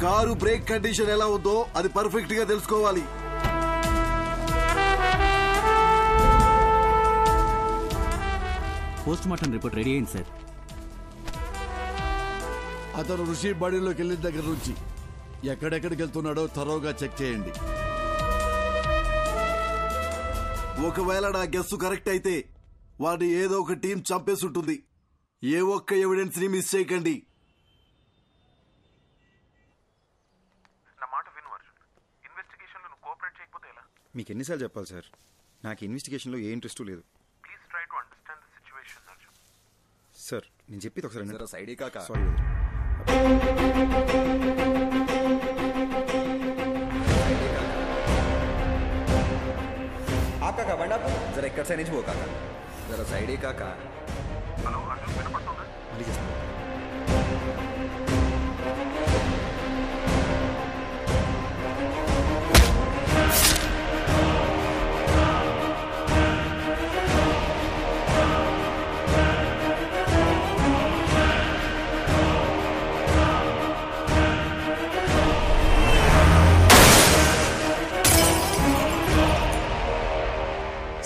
కారు బ్రేక్ కండిషన్ ఎలా ఉందో అది పర్ఫెక్ట్ గా తెలుసుకోవాలి. పోస్ట్ మార్టం రిపోర్ట్ రెడీ అయింది సార్. అతను ఋషి బాడీలోకి వెళ్ళిన దగ్గర నుంచి ఎక్కడెక్కడికి వెళ్తున్నాడో తరోగా చెక్ చేయండి. ఒకవేళ నా గెస్సు కరెక్ట్ అయితే వాడిని ఏదో ఒక టీం చంపేసి ఉంటుంది. ఏ ఒక్క ఎవిడెన్స్ ని మిస్ చేయకండి. మీకు ఎన్నిసార్లు చెప్పాలి సార్, నాకు ఇన్వెస్టిగేషన్లో ఏ ఇంట్రెస్ట్ లేదు. సార్ నేను చెప్పేది ఒకసారి సారీ. आप काका बंडा जरा इक्कड़ से नहीं वो काका जरा साइड ही काका హలో అర్జున్ వినపడుతుందా? मళ్ళీ చేస్తాను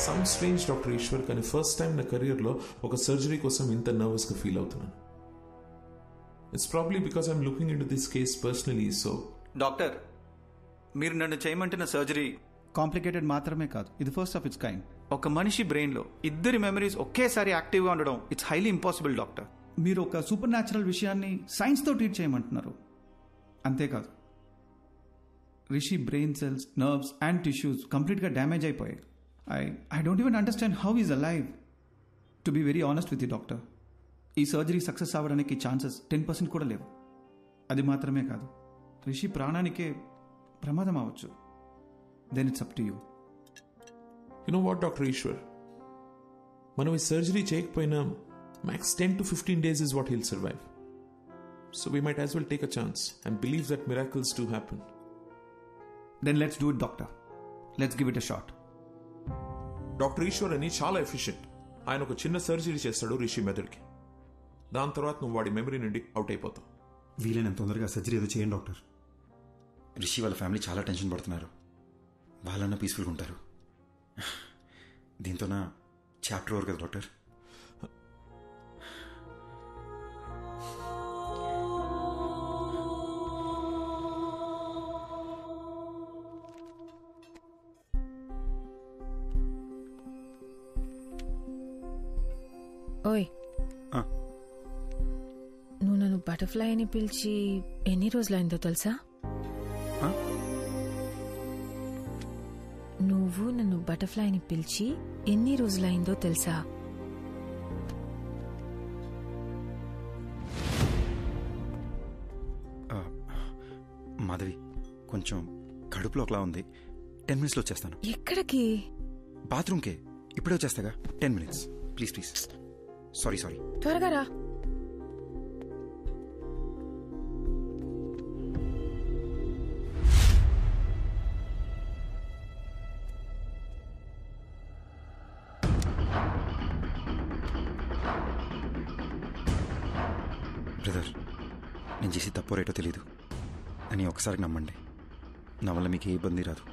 సమ్ స్ట్రేంజ్ డాక్టర్ ఈశ్వర్, కానీ ఫస్ట్ టైం నా కెరియర్లో ఒక సర్జరీ కోసం ఇంత నర్వస్గా ఫీల్ అవుతున్నాను. It's probably because I'm looking in to this case personally. So doctor, మీరు నన్ను చేయమంటున్న సర్జరీ కాంప్లికేటెడ్ మాత్రమే కాదు, ఇది ఫస్ట్ ఆఫ్ ఇట్స్ కైండ్. ఒక మనిషి బ్రెయిన్లో ఇద్దరి మెమరీస్ ఒకేసారి యాక్టివ్గా ఉండడం ఇట్స్ హైలీ ఇంపాసిబుల్ డాక్టర్. మీరు ఒక సూపర్ న్యాచురల్ విషయాన్ని సైన్స్తో ట్రీట్ చేయమంటున్నారు. అంతేకాదు, Rishi brain cells, nerves and tissues కంప్లీట్గా డ్యామేజ్ అయిపోయాయి. I don't even understand how he's alive. To be very honest with you, doctor, ఈ సర్జరీ సక్సెస్ అవ్వడానికి ఛాన్సెస్ 10% కూడా లేవు. అది మాత్రమే కాదు, రిషి ప్రాణానికే ప్రమాదం అవ్వచ్చు. Then it's up to you. You know what doctor Eshwar, మనం ఈ సర్జరీ చేయకపోయినా max 10 to 15 days is what he'll survive. So we might as well take a chance and believe that miracles do happen. Then let's do it, doctor. Let's give it a shot. Doctor Eshwar అని చాలా efficient. ఆయన ఒక చిన్న surgery చేస్తాడు రిషి మెదడుకి. దాని తర్వాత నువ్వు వాడి మెమరీ నుండి అవుట్ అయిపోతావు. వీలైనంత తొందరగా సర్జరీ ఏదో చేయండి డాక్టర్. రిషి వాళ్ళ ఫ్యామిలీ చాలా టెన్షన్ పడుతున్నారు. వాళ్ళన్నా పీస్ఫుల్గా ఉంటారు. దీంతో నా చాప్టర్ ఓవర్ కదా డాక్టర్. ఓయ్, నువ్వు నన్ను బటర్ఫ్లై అని పిలిచి ఎన్ని రోజులైందో తెలుసా? నువ్వు నన్ను బటర్ఫ్లై అని పిలిచి ఎన్ని రోజులైందో తెలుసా? మాధవి, కొంచెం కడుపులో ఒకలా ఉంది. 10 minutes వచ్చేస్తాను. ఎక్కడికి? బాత్రూమ్కే. ఇప్పుడే వచ్చేస్తాగా. 10 minutes ప్లీజ్ ప్లీజ్. సారీ త్వరగా రా. బ్రదర్, నేను చేసి తప్పో రేటో తెలీదు అని ఒకసారి నమ్మండి. నా వల్ల మీకు ఏ ఇబ్బంది రాదు.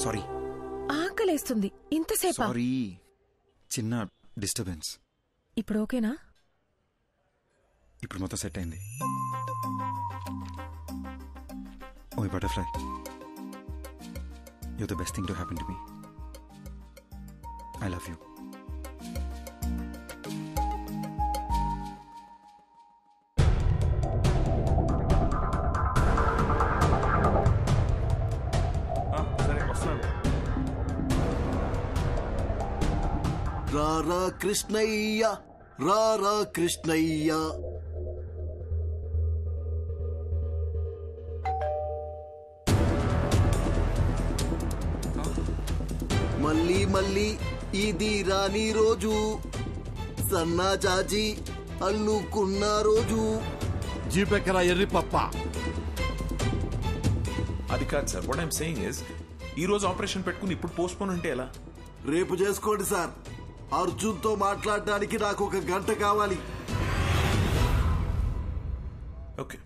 సారీ. ఆకలేస్తుంది. ఇంతసేపు సారీ, చిన్న డిస్టర్బెన్స్. ఇప్పుడు ఓకేనా? ఇప్పుడు మొత్తం సెట్ అయింది. ఓయ్ butterfly, you're the best thing to happen to me. I love you. సరే వస్తున్నాను. రారా కృష్ణయ్య, రారా కృష్ణయ్య. మళ్ళీ మళ్ళీ ఇది రాని రోజు, సన్నా జాజి అల్లుకున్న రోజు. జీపెక్కరా ఎర్రి పప్ప. అది కాదు sir, what I'm saying is ఈ రోజు ఆపరేషన్ పెట్టుకుని ఇప్పుడు పోస్ట్ పోన్ అంటే ఎలా? రేపు చేసుకోండి సార్. అర్జున్తో మాట్లాడడానికి నాకు 1 గంట కావాలి. ఓకే.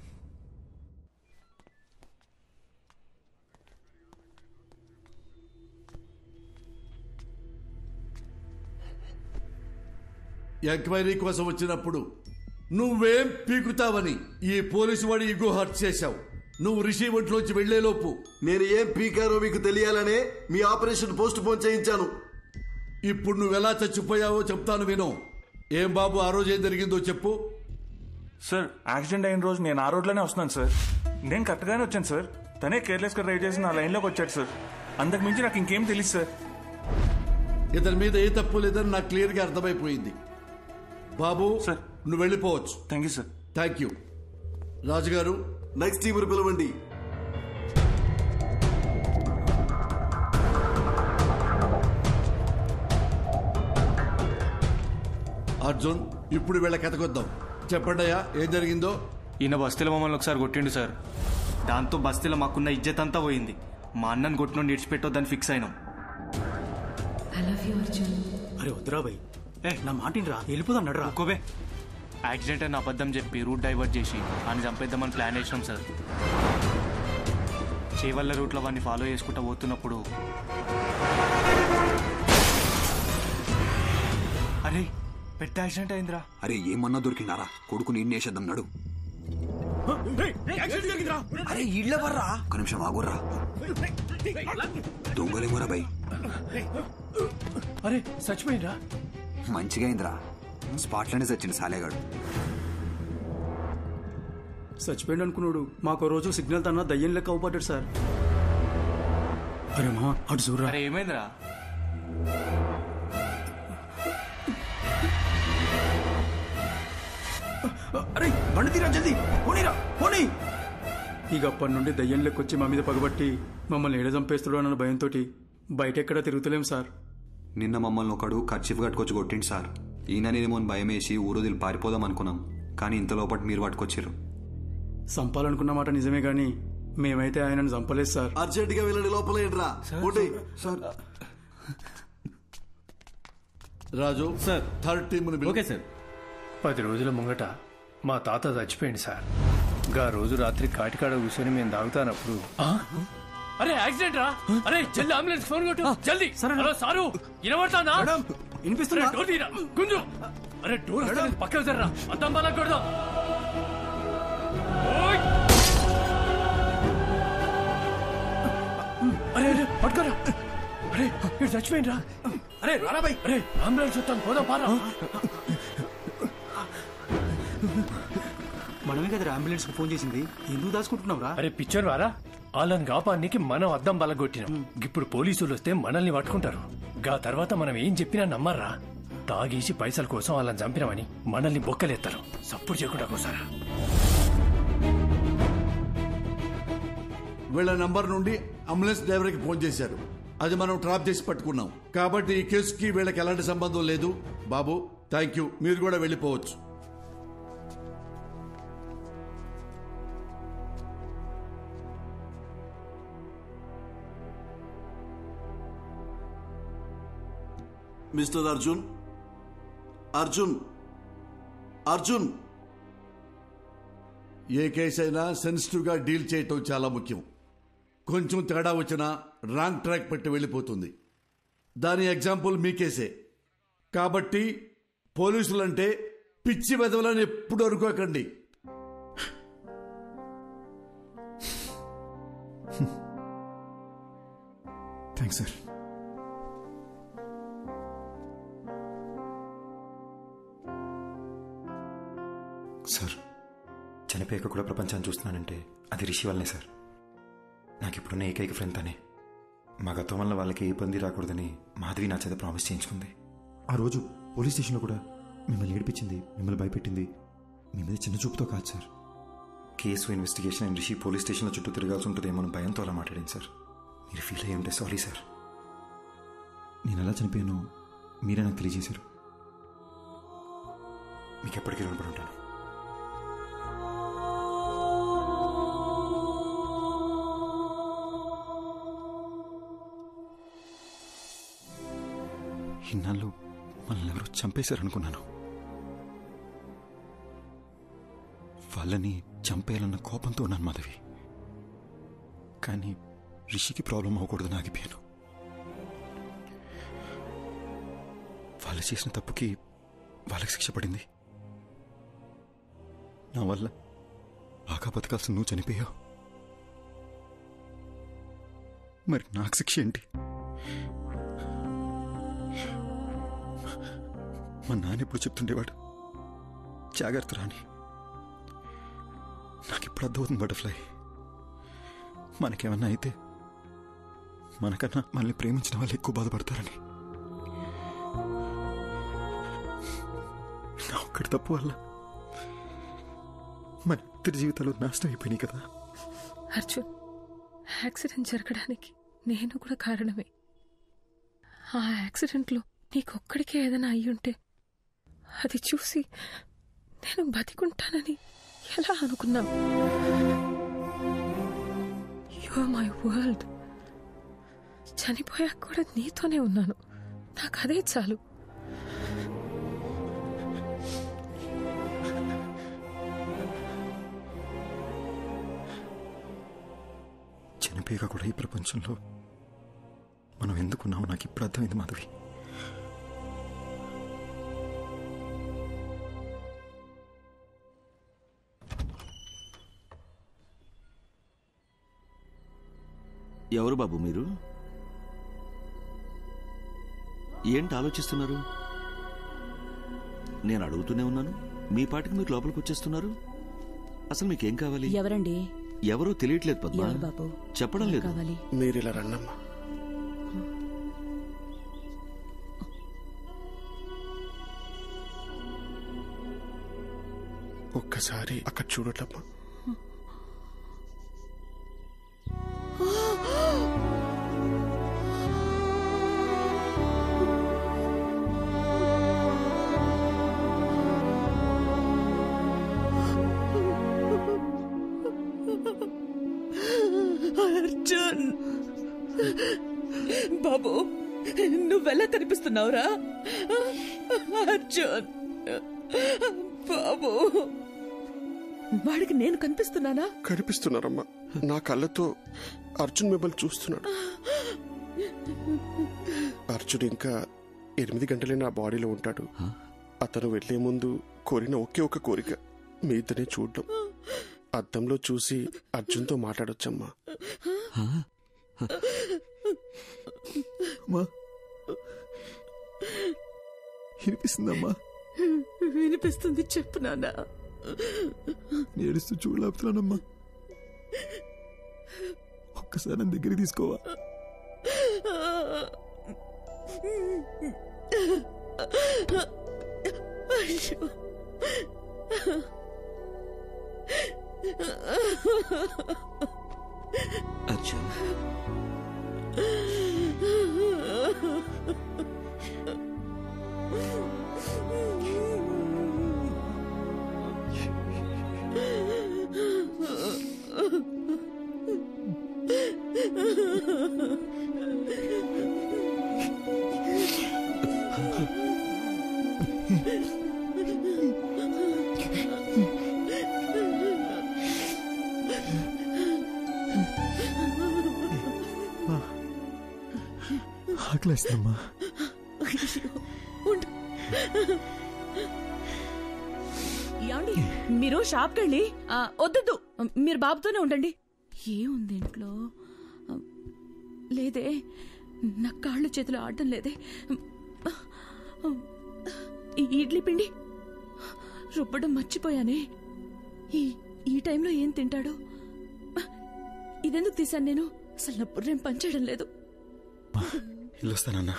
ఎంక్వైరీ కోసం వచ్చినప్పుడు నువ్వేం పీకుతావని ఈ పోలీసు వాడి ఇగో హర్ట్ చేశావు. నువ్వు రిషి ఒంట్లోంచి వెళ్లేలోపు నేను ఏం పీకారో మీకు తెలియాలనే మీ ఆపరేషన్ పోస్ట్ పోన్ చేయించాను. ఇప్పుడు నువ్వెలా చచ్చిపోయావో చెప్తాను విను. ఏం బాబు, ఆ రోజు ఏం జరిగిందో చెప్పు. సార్, యాక్సిడెంట్ అయిన రోజు నేను ఆ రోడ్లోనే వస్తున్నాను సార్. నేను కరెక్ట్గానే వచ్చాను సార్. తనే కేర్లెస్గా డ్రైవ్ చేసి నా లైన్లోకి వచ్చాడు సార్. అంతకు మించి నాకు ఇంకేం తెలియదు సార్. ఇతని మీద ఏ తప్పు లేదని నాకు క్లియర్గా అర్థమైపోయింది. బాబు సార్, నువ్వు వెళ్ళిపోవచ్చు. Thank you sir. Thank you. రాజుగారు, నెక్స్ట్ టీం పిలవండి. అర్జున్, ఇప్పుడు వీళ్ళ కథకొద్దాం. చెప్పండి అయ్యా, ఏం జరిగిందో. ఈయన బస్తీలో మమ్మల్ని ఒకసారి కొట్టిండు సార్. దాంతో బస్తీలో మాకున్న ఇజ్జత్ అంతా పోయింది. మా అన్నని కొట్టిన నిడిచిపెట్టొద్దని ఫిక్స్ అయినాం. అరే వద్దురా భయ్, నా మాటిని రా, వెళ్ళిపోదాం నడరా. ఒక్కోవే యాక్సిడెంట్ అని అబద్ధం చెప్పి రూట్ డైవర్ట్ చేసి ఆయన చంపేద్దామని ప్లాన్ చేసినాం సార్. చేవల్ల రూట్లో వాడిని ఫాలో చేసుకుంటూ పోతున్నప్పుడు అరే పెద్ద యాక్సిడెంట్ అయిందిరా. అరే ఏమన్నా దొరికిండారా? కొడుకు నేను వేసేద్దాం నడు. అరే ఇళ్ళ వర్రా. ఒక నిమిషం ఆగుర్రా. దొంగలేమోరా భయ్. అరే చచ్చిపోయిందా? మంచిగా అయిందిరా. స్పాట్లోనే చచ్చింది సాలేగాడు. చచ్చిపోయింది అనుకున్నాడు. మాకు రోజు సిగ్నల్ తన దయ్యం లెక్క అవుపడ్డాడు సార్. అరే మా అటు చూడరా. అరే ఏమైందిరా? అరే బండి తీరా, జల్దీ పోనీరా, పోనీ. ఇక అప్పటి నుండి దయ్యం లెక్కొచ్చి మా మీద పగబట్టి మమ్మల్ని ఏడ చంపేస్తాడు అన్న భయంతో బయట ఎక్కడా తిరుగుతలేం సార్. నిన్న మమ్మల్ని ఒకడు కర్చీఫ్ కట్టుకొచ్చి కొట్టిండు సార్. ఈయన నేనేమో భయం వేసి ఊరోదిలు పారిపోదాం అనుకున్నాం. కానీ ఇంత లోపల మీరు పట్టుకొచ్చారు. చంపాలనుకున్న మాట నిజమే గాని మేమైతే ఆయనను చంపలేదు సార్. అర్జెంట్ గా వెళ్ళండి, లోపల sir. Raju sir, third team. Okay sir. 10 రోజుల ముంగట మా తాత చచ్చిపోయింది సార్. గా రోజు రాత్రి కాటికాడ కూర్చొని మేము తాగుతానప్పుడు అరే యాక్సిడెంట్ రా. అరే జల్ది అంబులెన్స్ ఫోన్ కొట్టు జల్ది. హలో సారు, వినబడతాందా? వినిపిస్తుందా? డోర్ తీరా గుంజు. అరే డోర్ పక్కన జర్రా, అద్దం బాగా కొడదాం. అరే అరే పట్టుకోరా. అరే ఇక్కడ చచ్చిపోయిండ్రా. అరే రారా బై. అరే అంబులెన్స్ వస్తాను, పోదాం పారా. మనమే కదా అంబులెన్స్ ఫోన్ చేసింది, ఎందుకు దాచుకుంటున్నాం రా? అరే పిక్చర్ వారా, వాళ్ళని కాపానికి మనం అద్దం బలగొట్టినాం. ఇప్పుడు పోలీసులు వస్తే మనల్ని పట్టుకుంటారు. గా తర్వాత మనం ఏం చెప్పినా నమ్మర్రా. తాగేసి పైసల కోసం వాళ్ళని చంపినామని మనల్ని బొక్కలేస్తారు. సప్పుడు చేయకుండా కోసారా. వీళ్ళ నంబర్ నుండి అంబులెన్స్ డ్రైవర్కి ఫోన్ చేశారు. అది మనం ట్రాప్ చేసి పట్టుకున్నాం. కాబట్టి ఈ కేసుకి వీళ్ళకి ఎలాంటి సంబంధం లేదు. బాబు థ్యాంక్ యూ, మీరు కూడా వెళ్ళిపోవచ్చు. మిస్టర్ అర్జున్, అర్జున్, అర్జున్. ఏ కేసు అయినా సెన్సిటివ్ గా డీల్ చేయటం చాలా ముఖ్యం. కొంచెం తేడా వచ్చినా రాంగ్ ట్రాక్ పెట్టి వెళ్ళిపోతుంది. దాని ఎగ్జాంపుల్ మీ కేసే. కాబట్టి పోలీసులంటే పిచ్చి వెదవలని ఎప్పుడు అనుకోకండి. Thanks sir. సార్, చనిపోయాక కూడా ప్రపంచాన్ని చూస్తున్నానంటే అది రిషి వల్లనే సార్. నాకు ఇప్పుడున్న ఏకైక ఫ్రెండ్ తనే. మా గతం వల్ల వాళ్ళకి ఏ ఇబ్బంది రాకూడదని మాధవి నా చేత ప్రామిస్ చేయించుకుంది. ఆ రోజు పోలీస్ స్టేషన్లో కూడా మిమ్మల్ని ఏడిపించింది, మిమ్మల్ని భయపెట్టింది మీ మీద చిన్న చూపుతో కాదు sir. Case investigation and Rishi police స్టేషన్లో చుట్టూ తిరగాల్సి ఉంటుందేమో భయంతో అలా మాట్లాడింది సార్. మీరు ఫీల్ అయ్యి ఉంటే సారీ సార్. నేను ఎలా చనిపోయానో మీరే నాకు తెలియజేశారు. మీకు ఎప్పటికీ రుణపడి ఉంటాను. ఇన్నాళ్ళు మనల్ని ఎవరో చంపేశారనుకున్నాను. వాళ్ళని చంపేయాలన్న కోపంతో ఉన్నాను మాధవి. కానీ రిషికి ప్రాబ్లం అవ్వకూడదని ఆగిపోయాను. వాళ్ళు చేసిన తప్పుకి వాళ్ళకి శిక్ష పడింది. నా వల్ల బాగా బతకాల్సిన నువ్వు చనిపోయావు. మరి నాకు శిక్ష ఏంటి? మా నాన్న ఎప్పుడు చెప్తుండేవాడు, జాగ్రత్త రాని. నాకు ఇప్పుడు అర్థమవుతుంది బటర్ఫ్లై. మనకేమన్నా అయితే మనకన్నా మనల్ని ప్రేమించిన వాళ్ళు ఎక్కువ బాధపడతారని. నా ఒక్కడి తప్పు వల్ల మన ఇద్దరి జీవితాలు నాశనం అయిపోయినాయి కదా. అర్జున్, యాక్సిడెంట్ జరగడానికి నేను కూడా కారణమే. ఆ యాక్సిడెంట్లో నీకొక్కడికే ఏదైనా అయ్యుంటే అది చూసి నేను బతికుంటానని ఎలా అనుకున్నావు? You are my world. చనిపోయాక కూడా నీతోనే ఉన్నాను. నాకు అదే చాలు. చనిపోయాక కూడా ఈ ప్రపంచంలో మనం ఎందుకున్నామో నాకు ఇప్పుడు అర్థమైంది మాధవి. ఎవరు బాబు మీరు? ఏంటి ఆలోచిస్తున్నారు? నేను అడుగుతూనే ఉన్నాను, మీ పాటికి మీరు లోపలికి వచ్చేస్తున్నారు. అసలు మీకేం కావాలి? ఎవరండి? ఎవరో తెలియట్లేదు పద్మా. బాబు చెప్పడం లేదు. మీరు ఇలా రండమ్మా. ఒక్కసారి అక్కడ చూడట్లమ్మా. అర్జున్ బాబు, నువ్వెలా కనిపిస్తున్నావురా? అర్జున్ బాబు, వాడికి నేను కనిపిస్తున్నానా? కనిపిస్తున్నారమ్మా. నా కళ్ళతో అర్జున్ మిమ్మల్ని చూస్తున్నాడు. అర్జున్ ఇంకా 8 గంటలే నా బాడీలో ఉంటాడు. అతను వెళ్లే ముందు కోరిన ఒకే ఒక కోరిక మీ ఇద్దరిని చూడడం. అద్దంలో చూసి అర్జున్తో మాట్లాడొచ్చమ్మా. వినిపిస్తుందమ్మా? వినిపిస్తుంది, చెప్పు నాన్న. ఏడుస్తూ చూడలేపుతున్నానమ్మా. ఒక్కసారి నా దగ్గరికి తీసుకోవా? అయ్యో, అర్జున్, ఆకలేస్తుందమ్మా. మీరు షాప్కి వెళ్ళి వద్దు, మీరు బాబుతోనే ఉండండి. ఏముంది ఇంట్లో? లేదే, నా కాళ్ళు చేతులు ఆడటం లేదే. ఈ ఇడ్లీ పిండి రుబ్బడం మర్చిపోయానే. ఈ టైంలో ఏం తింటాడు? ఇదెందుకు తీశాను నేను? అసలు నా బుర్రేం పనిచేయడం లేదు. వెళ్ళొస్తానన్నా.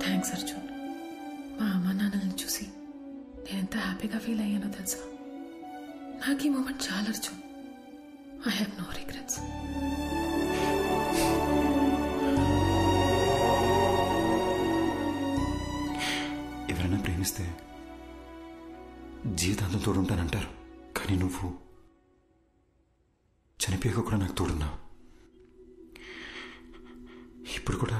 థ్యాంక్స్ అర్జున్. మా అమ్మ నాన్నల్ని చూసి నేను ఎంత హ్యాపీగా ఫీల్ అయ్యానో తెలుసా? నాకు ఈ మూమెంట్ చాలా Arjun. I have no regrets. ఎవరైనా ప్రేమిస్తే జీవితాంతం తోడుంటానంటారు, కానీ నువ్వు చనిపోయాక కూడా నాకు తోడున్నావు. ఇప్పుడు కూడా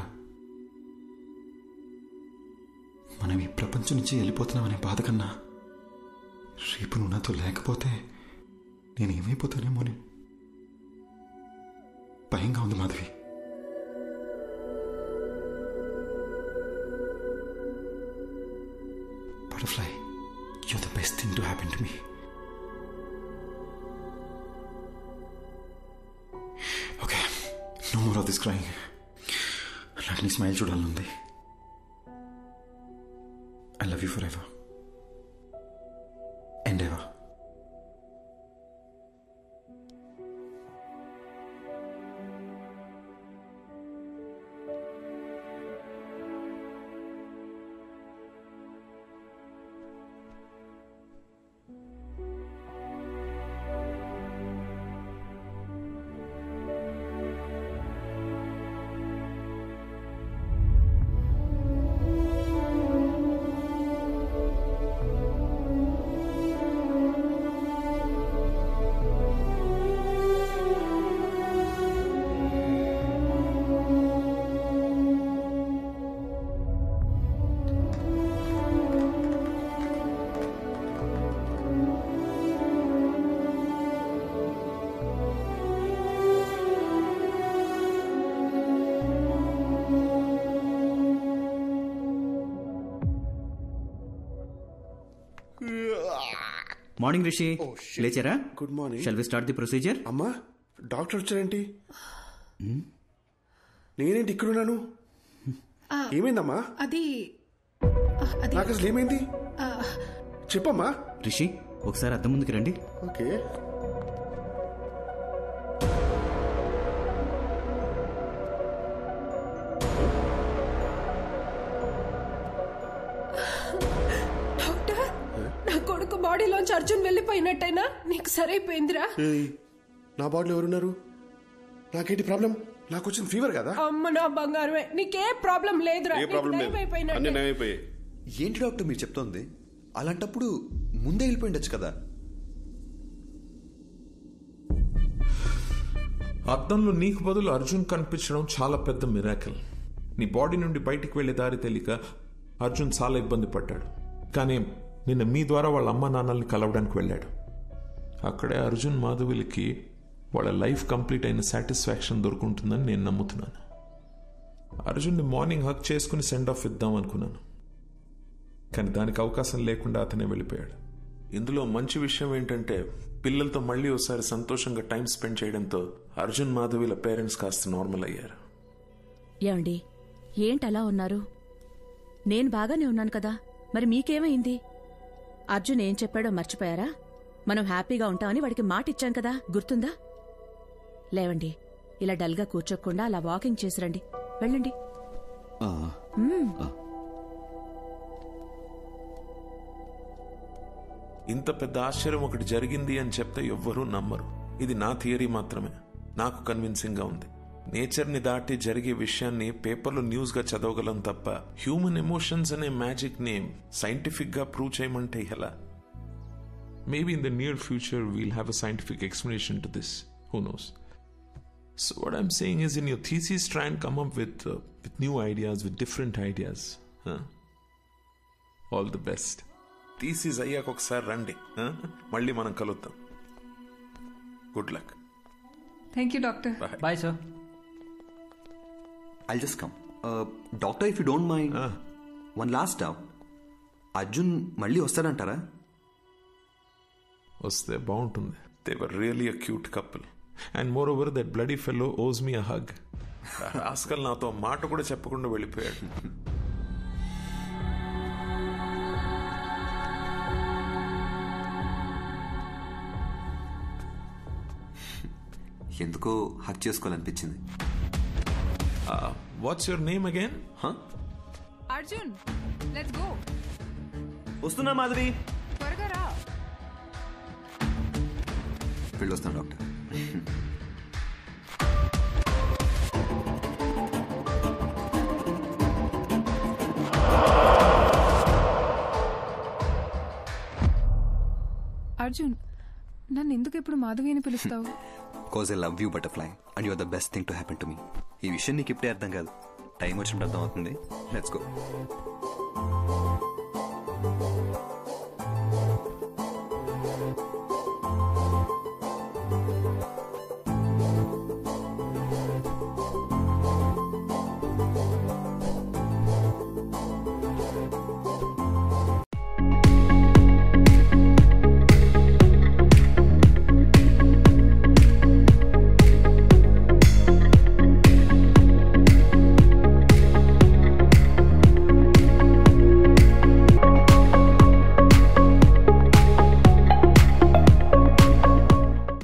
మనం ఈ ప్రపంచం నుంచి వెళ్ళిపోతున్నామనే బాధ కన్నా రేపు నువ్వు నాతో లేకపోతే నేనేమైపోతానేమో అని భయంగా ఉంది Madhavi. Butterfly, you're the best thing to happen to me. Okay, no more of this crying. నాకు నీ స్మైల్ చూడాలనుంది. I love you forever. And ever. Morning Rishi, లేచారా? Good morning. Shall we start the procedure? అమ్మా, డాక్టర్ వచ్చారేంటి? నేనేంటి ఇక్కడున్నాను? ఏమైందమ్మా? అది నాకు అసలు ఏమైంది చెప్పమ్మా. రిషి, ఒకసారి అద్దం ముందుకు రండి. ఓకే. బాడీలోంచి అర్జున్ వెళ్ళిపోయినట్టయినా నీకు సరైపోయిందిరా. నా బాడీలో ఎవరున్నారు? నాకేంటి ప్రాబ్లం? నాకు వచ్చిన ఫీవర్ కదా. అమ్మ నా బంగారమే, నీకే ప్రాబ్లం లేదురా. ఏంటి డాక్టర్ మీరు చెప్తోంది? అలాంటప్పుడు ముందే వెళ్ళిపోయిండొచ్చు కదా. అద్దంలో నీకు బదులు అర్జున్ కనిపించడం చాలా పెద్ద మిరాకిల్. నీ బాడీ నుండి బయటికి వెళ్లే దారి తెలియక అర్జున్ చాలా ఇబ్బంది పడ్డాడు. కానీ నిన్న మీ ద్వారా వాళ్ళ అమ్మ నాన్నల్ని కలవడానికి వెళ్ళాడు. అక్కడే అర్జున్ మాధవిలకి వాళ్ళ లైఫ్ కంప్లీట్ అయిన సాటిస్ఫాక్షన్ దొరుకుంటుందని నేను నమ్ముతున్నాను. అర్జున్ని మార్నింగ్ హక్ చేసుకుని సెండ్ ఆఫ్ ఇద్దాం అనుకున్నాను, కానీ దానికి అవకాశం లేకుండా అతనే వెళ్ళిపోయాడు. ఇందులో మంచి విషయం ఏంటంటే పిల్లలతో మళ్ళీ ఒకసారి సంతోషంగా టైం స్పెండ్ చేయడంతో అర్జున్ మాధవిల పేరెంట్స్ కాస్త నార్మల్ అయ్యారు. ఏమండి, ఏంటలా ఉన్నారు? నేను బాగానే ఉన్నాను కదా, మరి మీకేమైంది? అర్జున్ ఏం చెప్పాడో మర్చిపోయారా? మనం హ్యాపీగా ఉంటామని వాడికి మాట ఇచ్చాం కదా, గుర్తుందా? లేవండి, ఇలా డల్గా కూర్చోకుండా అలా వాకింగ్ చేసిరండి. వెళ్ళండి. ఇంత పెద్ద ఆశ్చర్యం ఒకటి జరిగింది అని చెప్తే ఎవ్వరూ నమ్మరు. ఇది నా థియరీ మాత్రమే, నాకు కన్విన్సింగ్ గా ఉంది. నేచర్ ని దాటి జరిగే విషయాన్ని పేపర్లో న్యూస్ గా చదవగలం తప్ప హ్యూమన్ ఎమోషన్స్ అనే మ్యాజిక్ ని సైంటిఫిక్ గా ప్రూవ్ చేయమంటే ఎలా? Maybe in the near future we'll have a scientific explanation to this. Who knows? So what I'm saying is, in your thesis, try and come up with new ideas, with different ideas. Huh? All the best. Thesis అయ్యాక ఒకసారి రండి, మళ్ళీ మనం కలుద్దాం. Good luck. Thank you, doctor. Bye, sir. I'll just come. Doctor, if you don't mind, one last doubt. Arjun మళ్ళీ వస్తాడంటారా? వస్తే బాగుంటుంది. They were really a cute couple. And moreover, that bloody fellow owes me a hug. Rascal నాతో మాట కూడా చెప్పకుండా వెళ్ళిపోయాడు. ఎందుకో hug చేసుకోవాలనిపించింది. What's your name again? Arjun, let's go. వస్తున్నా మాధవి. త్వరగా రా. వెళ్ళొస్తాను డాక్టర్. అర్జున్, నన్ను ఎందుకు ఎప్పుడు మాధవి అని పిలుస్తావు? Because I love you butterfly and you are the best thing to happen to me. ఈ విషయం నీకు ఇప్పుడే అర్థం కాదు, టైం వచ్చినప్పుడు అర్థం అవుతుంది. Let's go.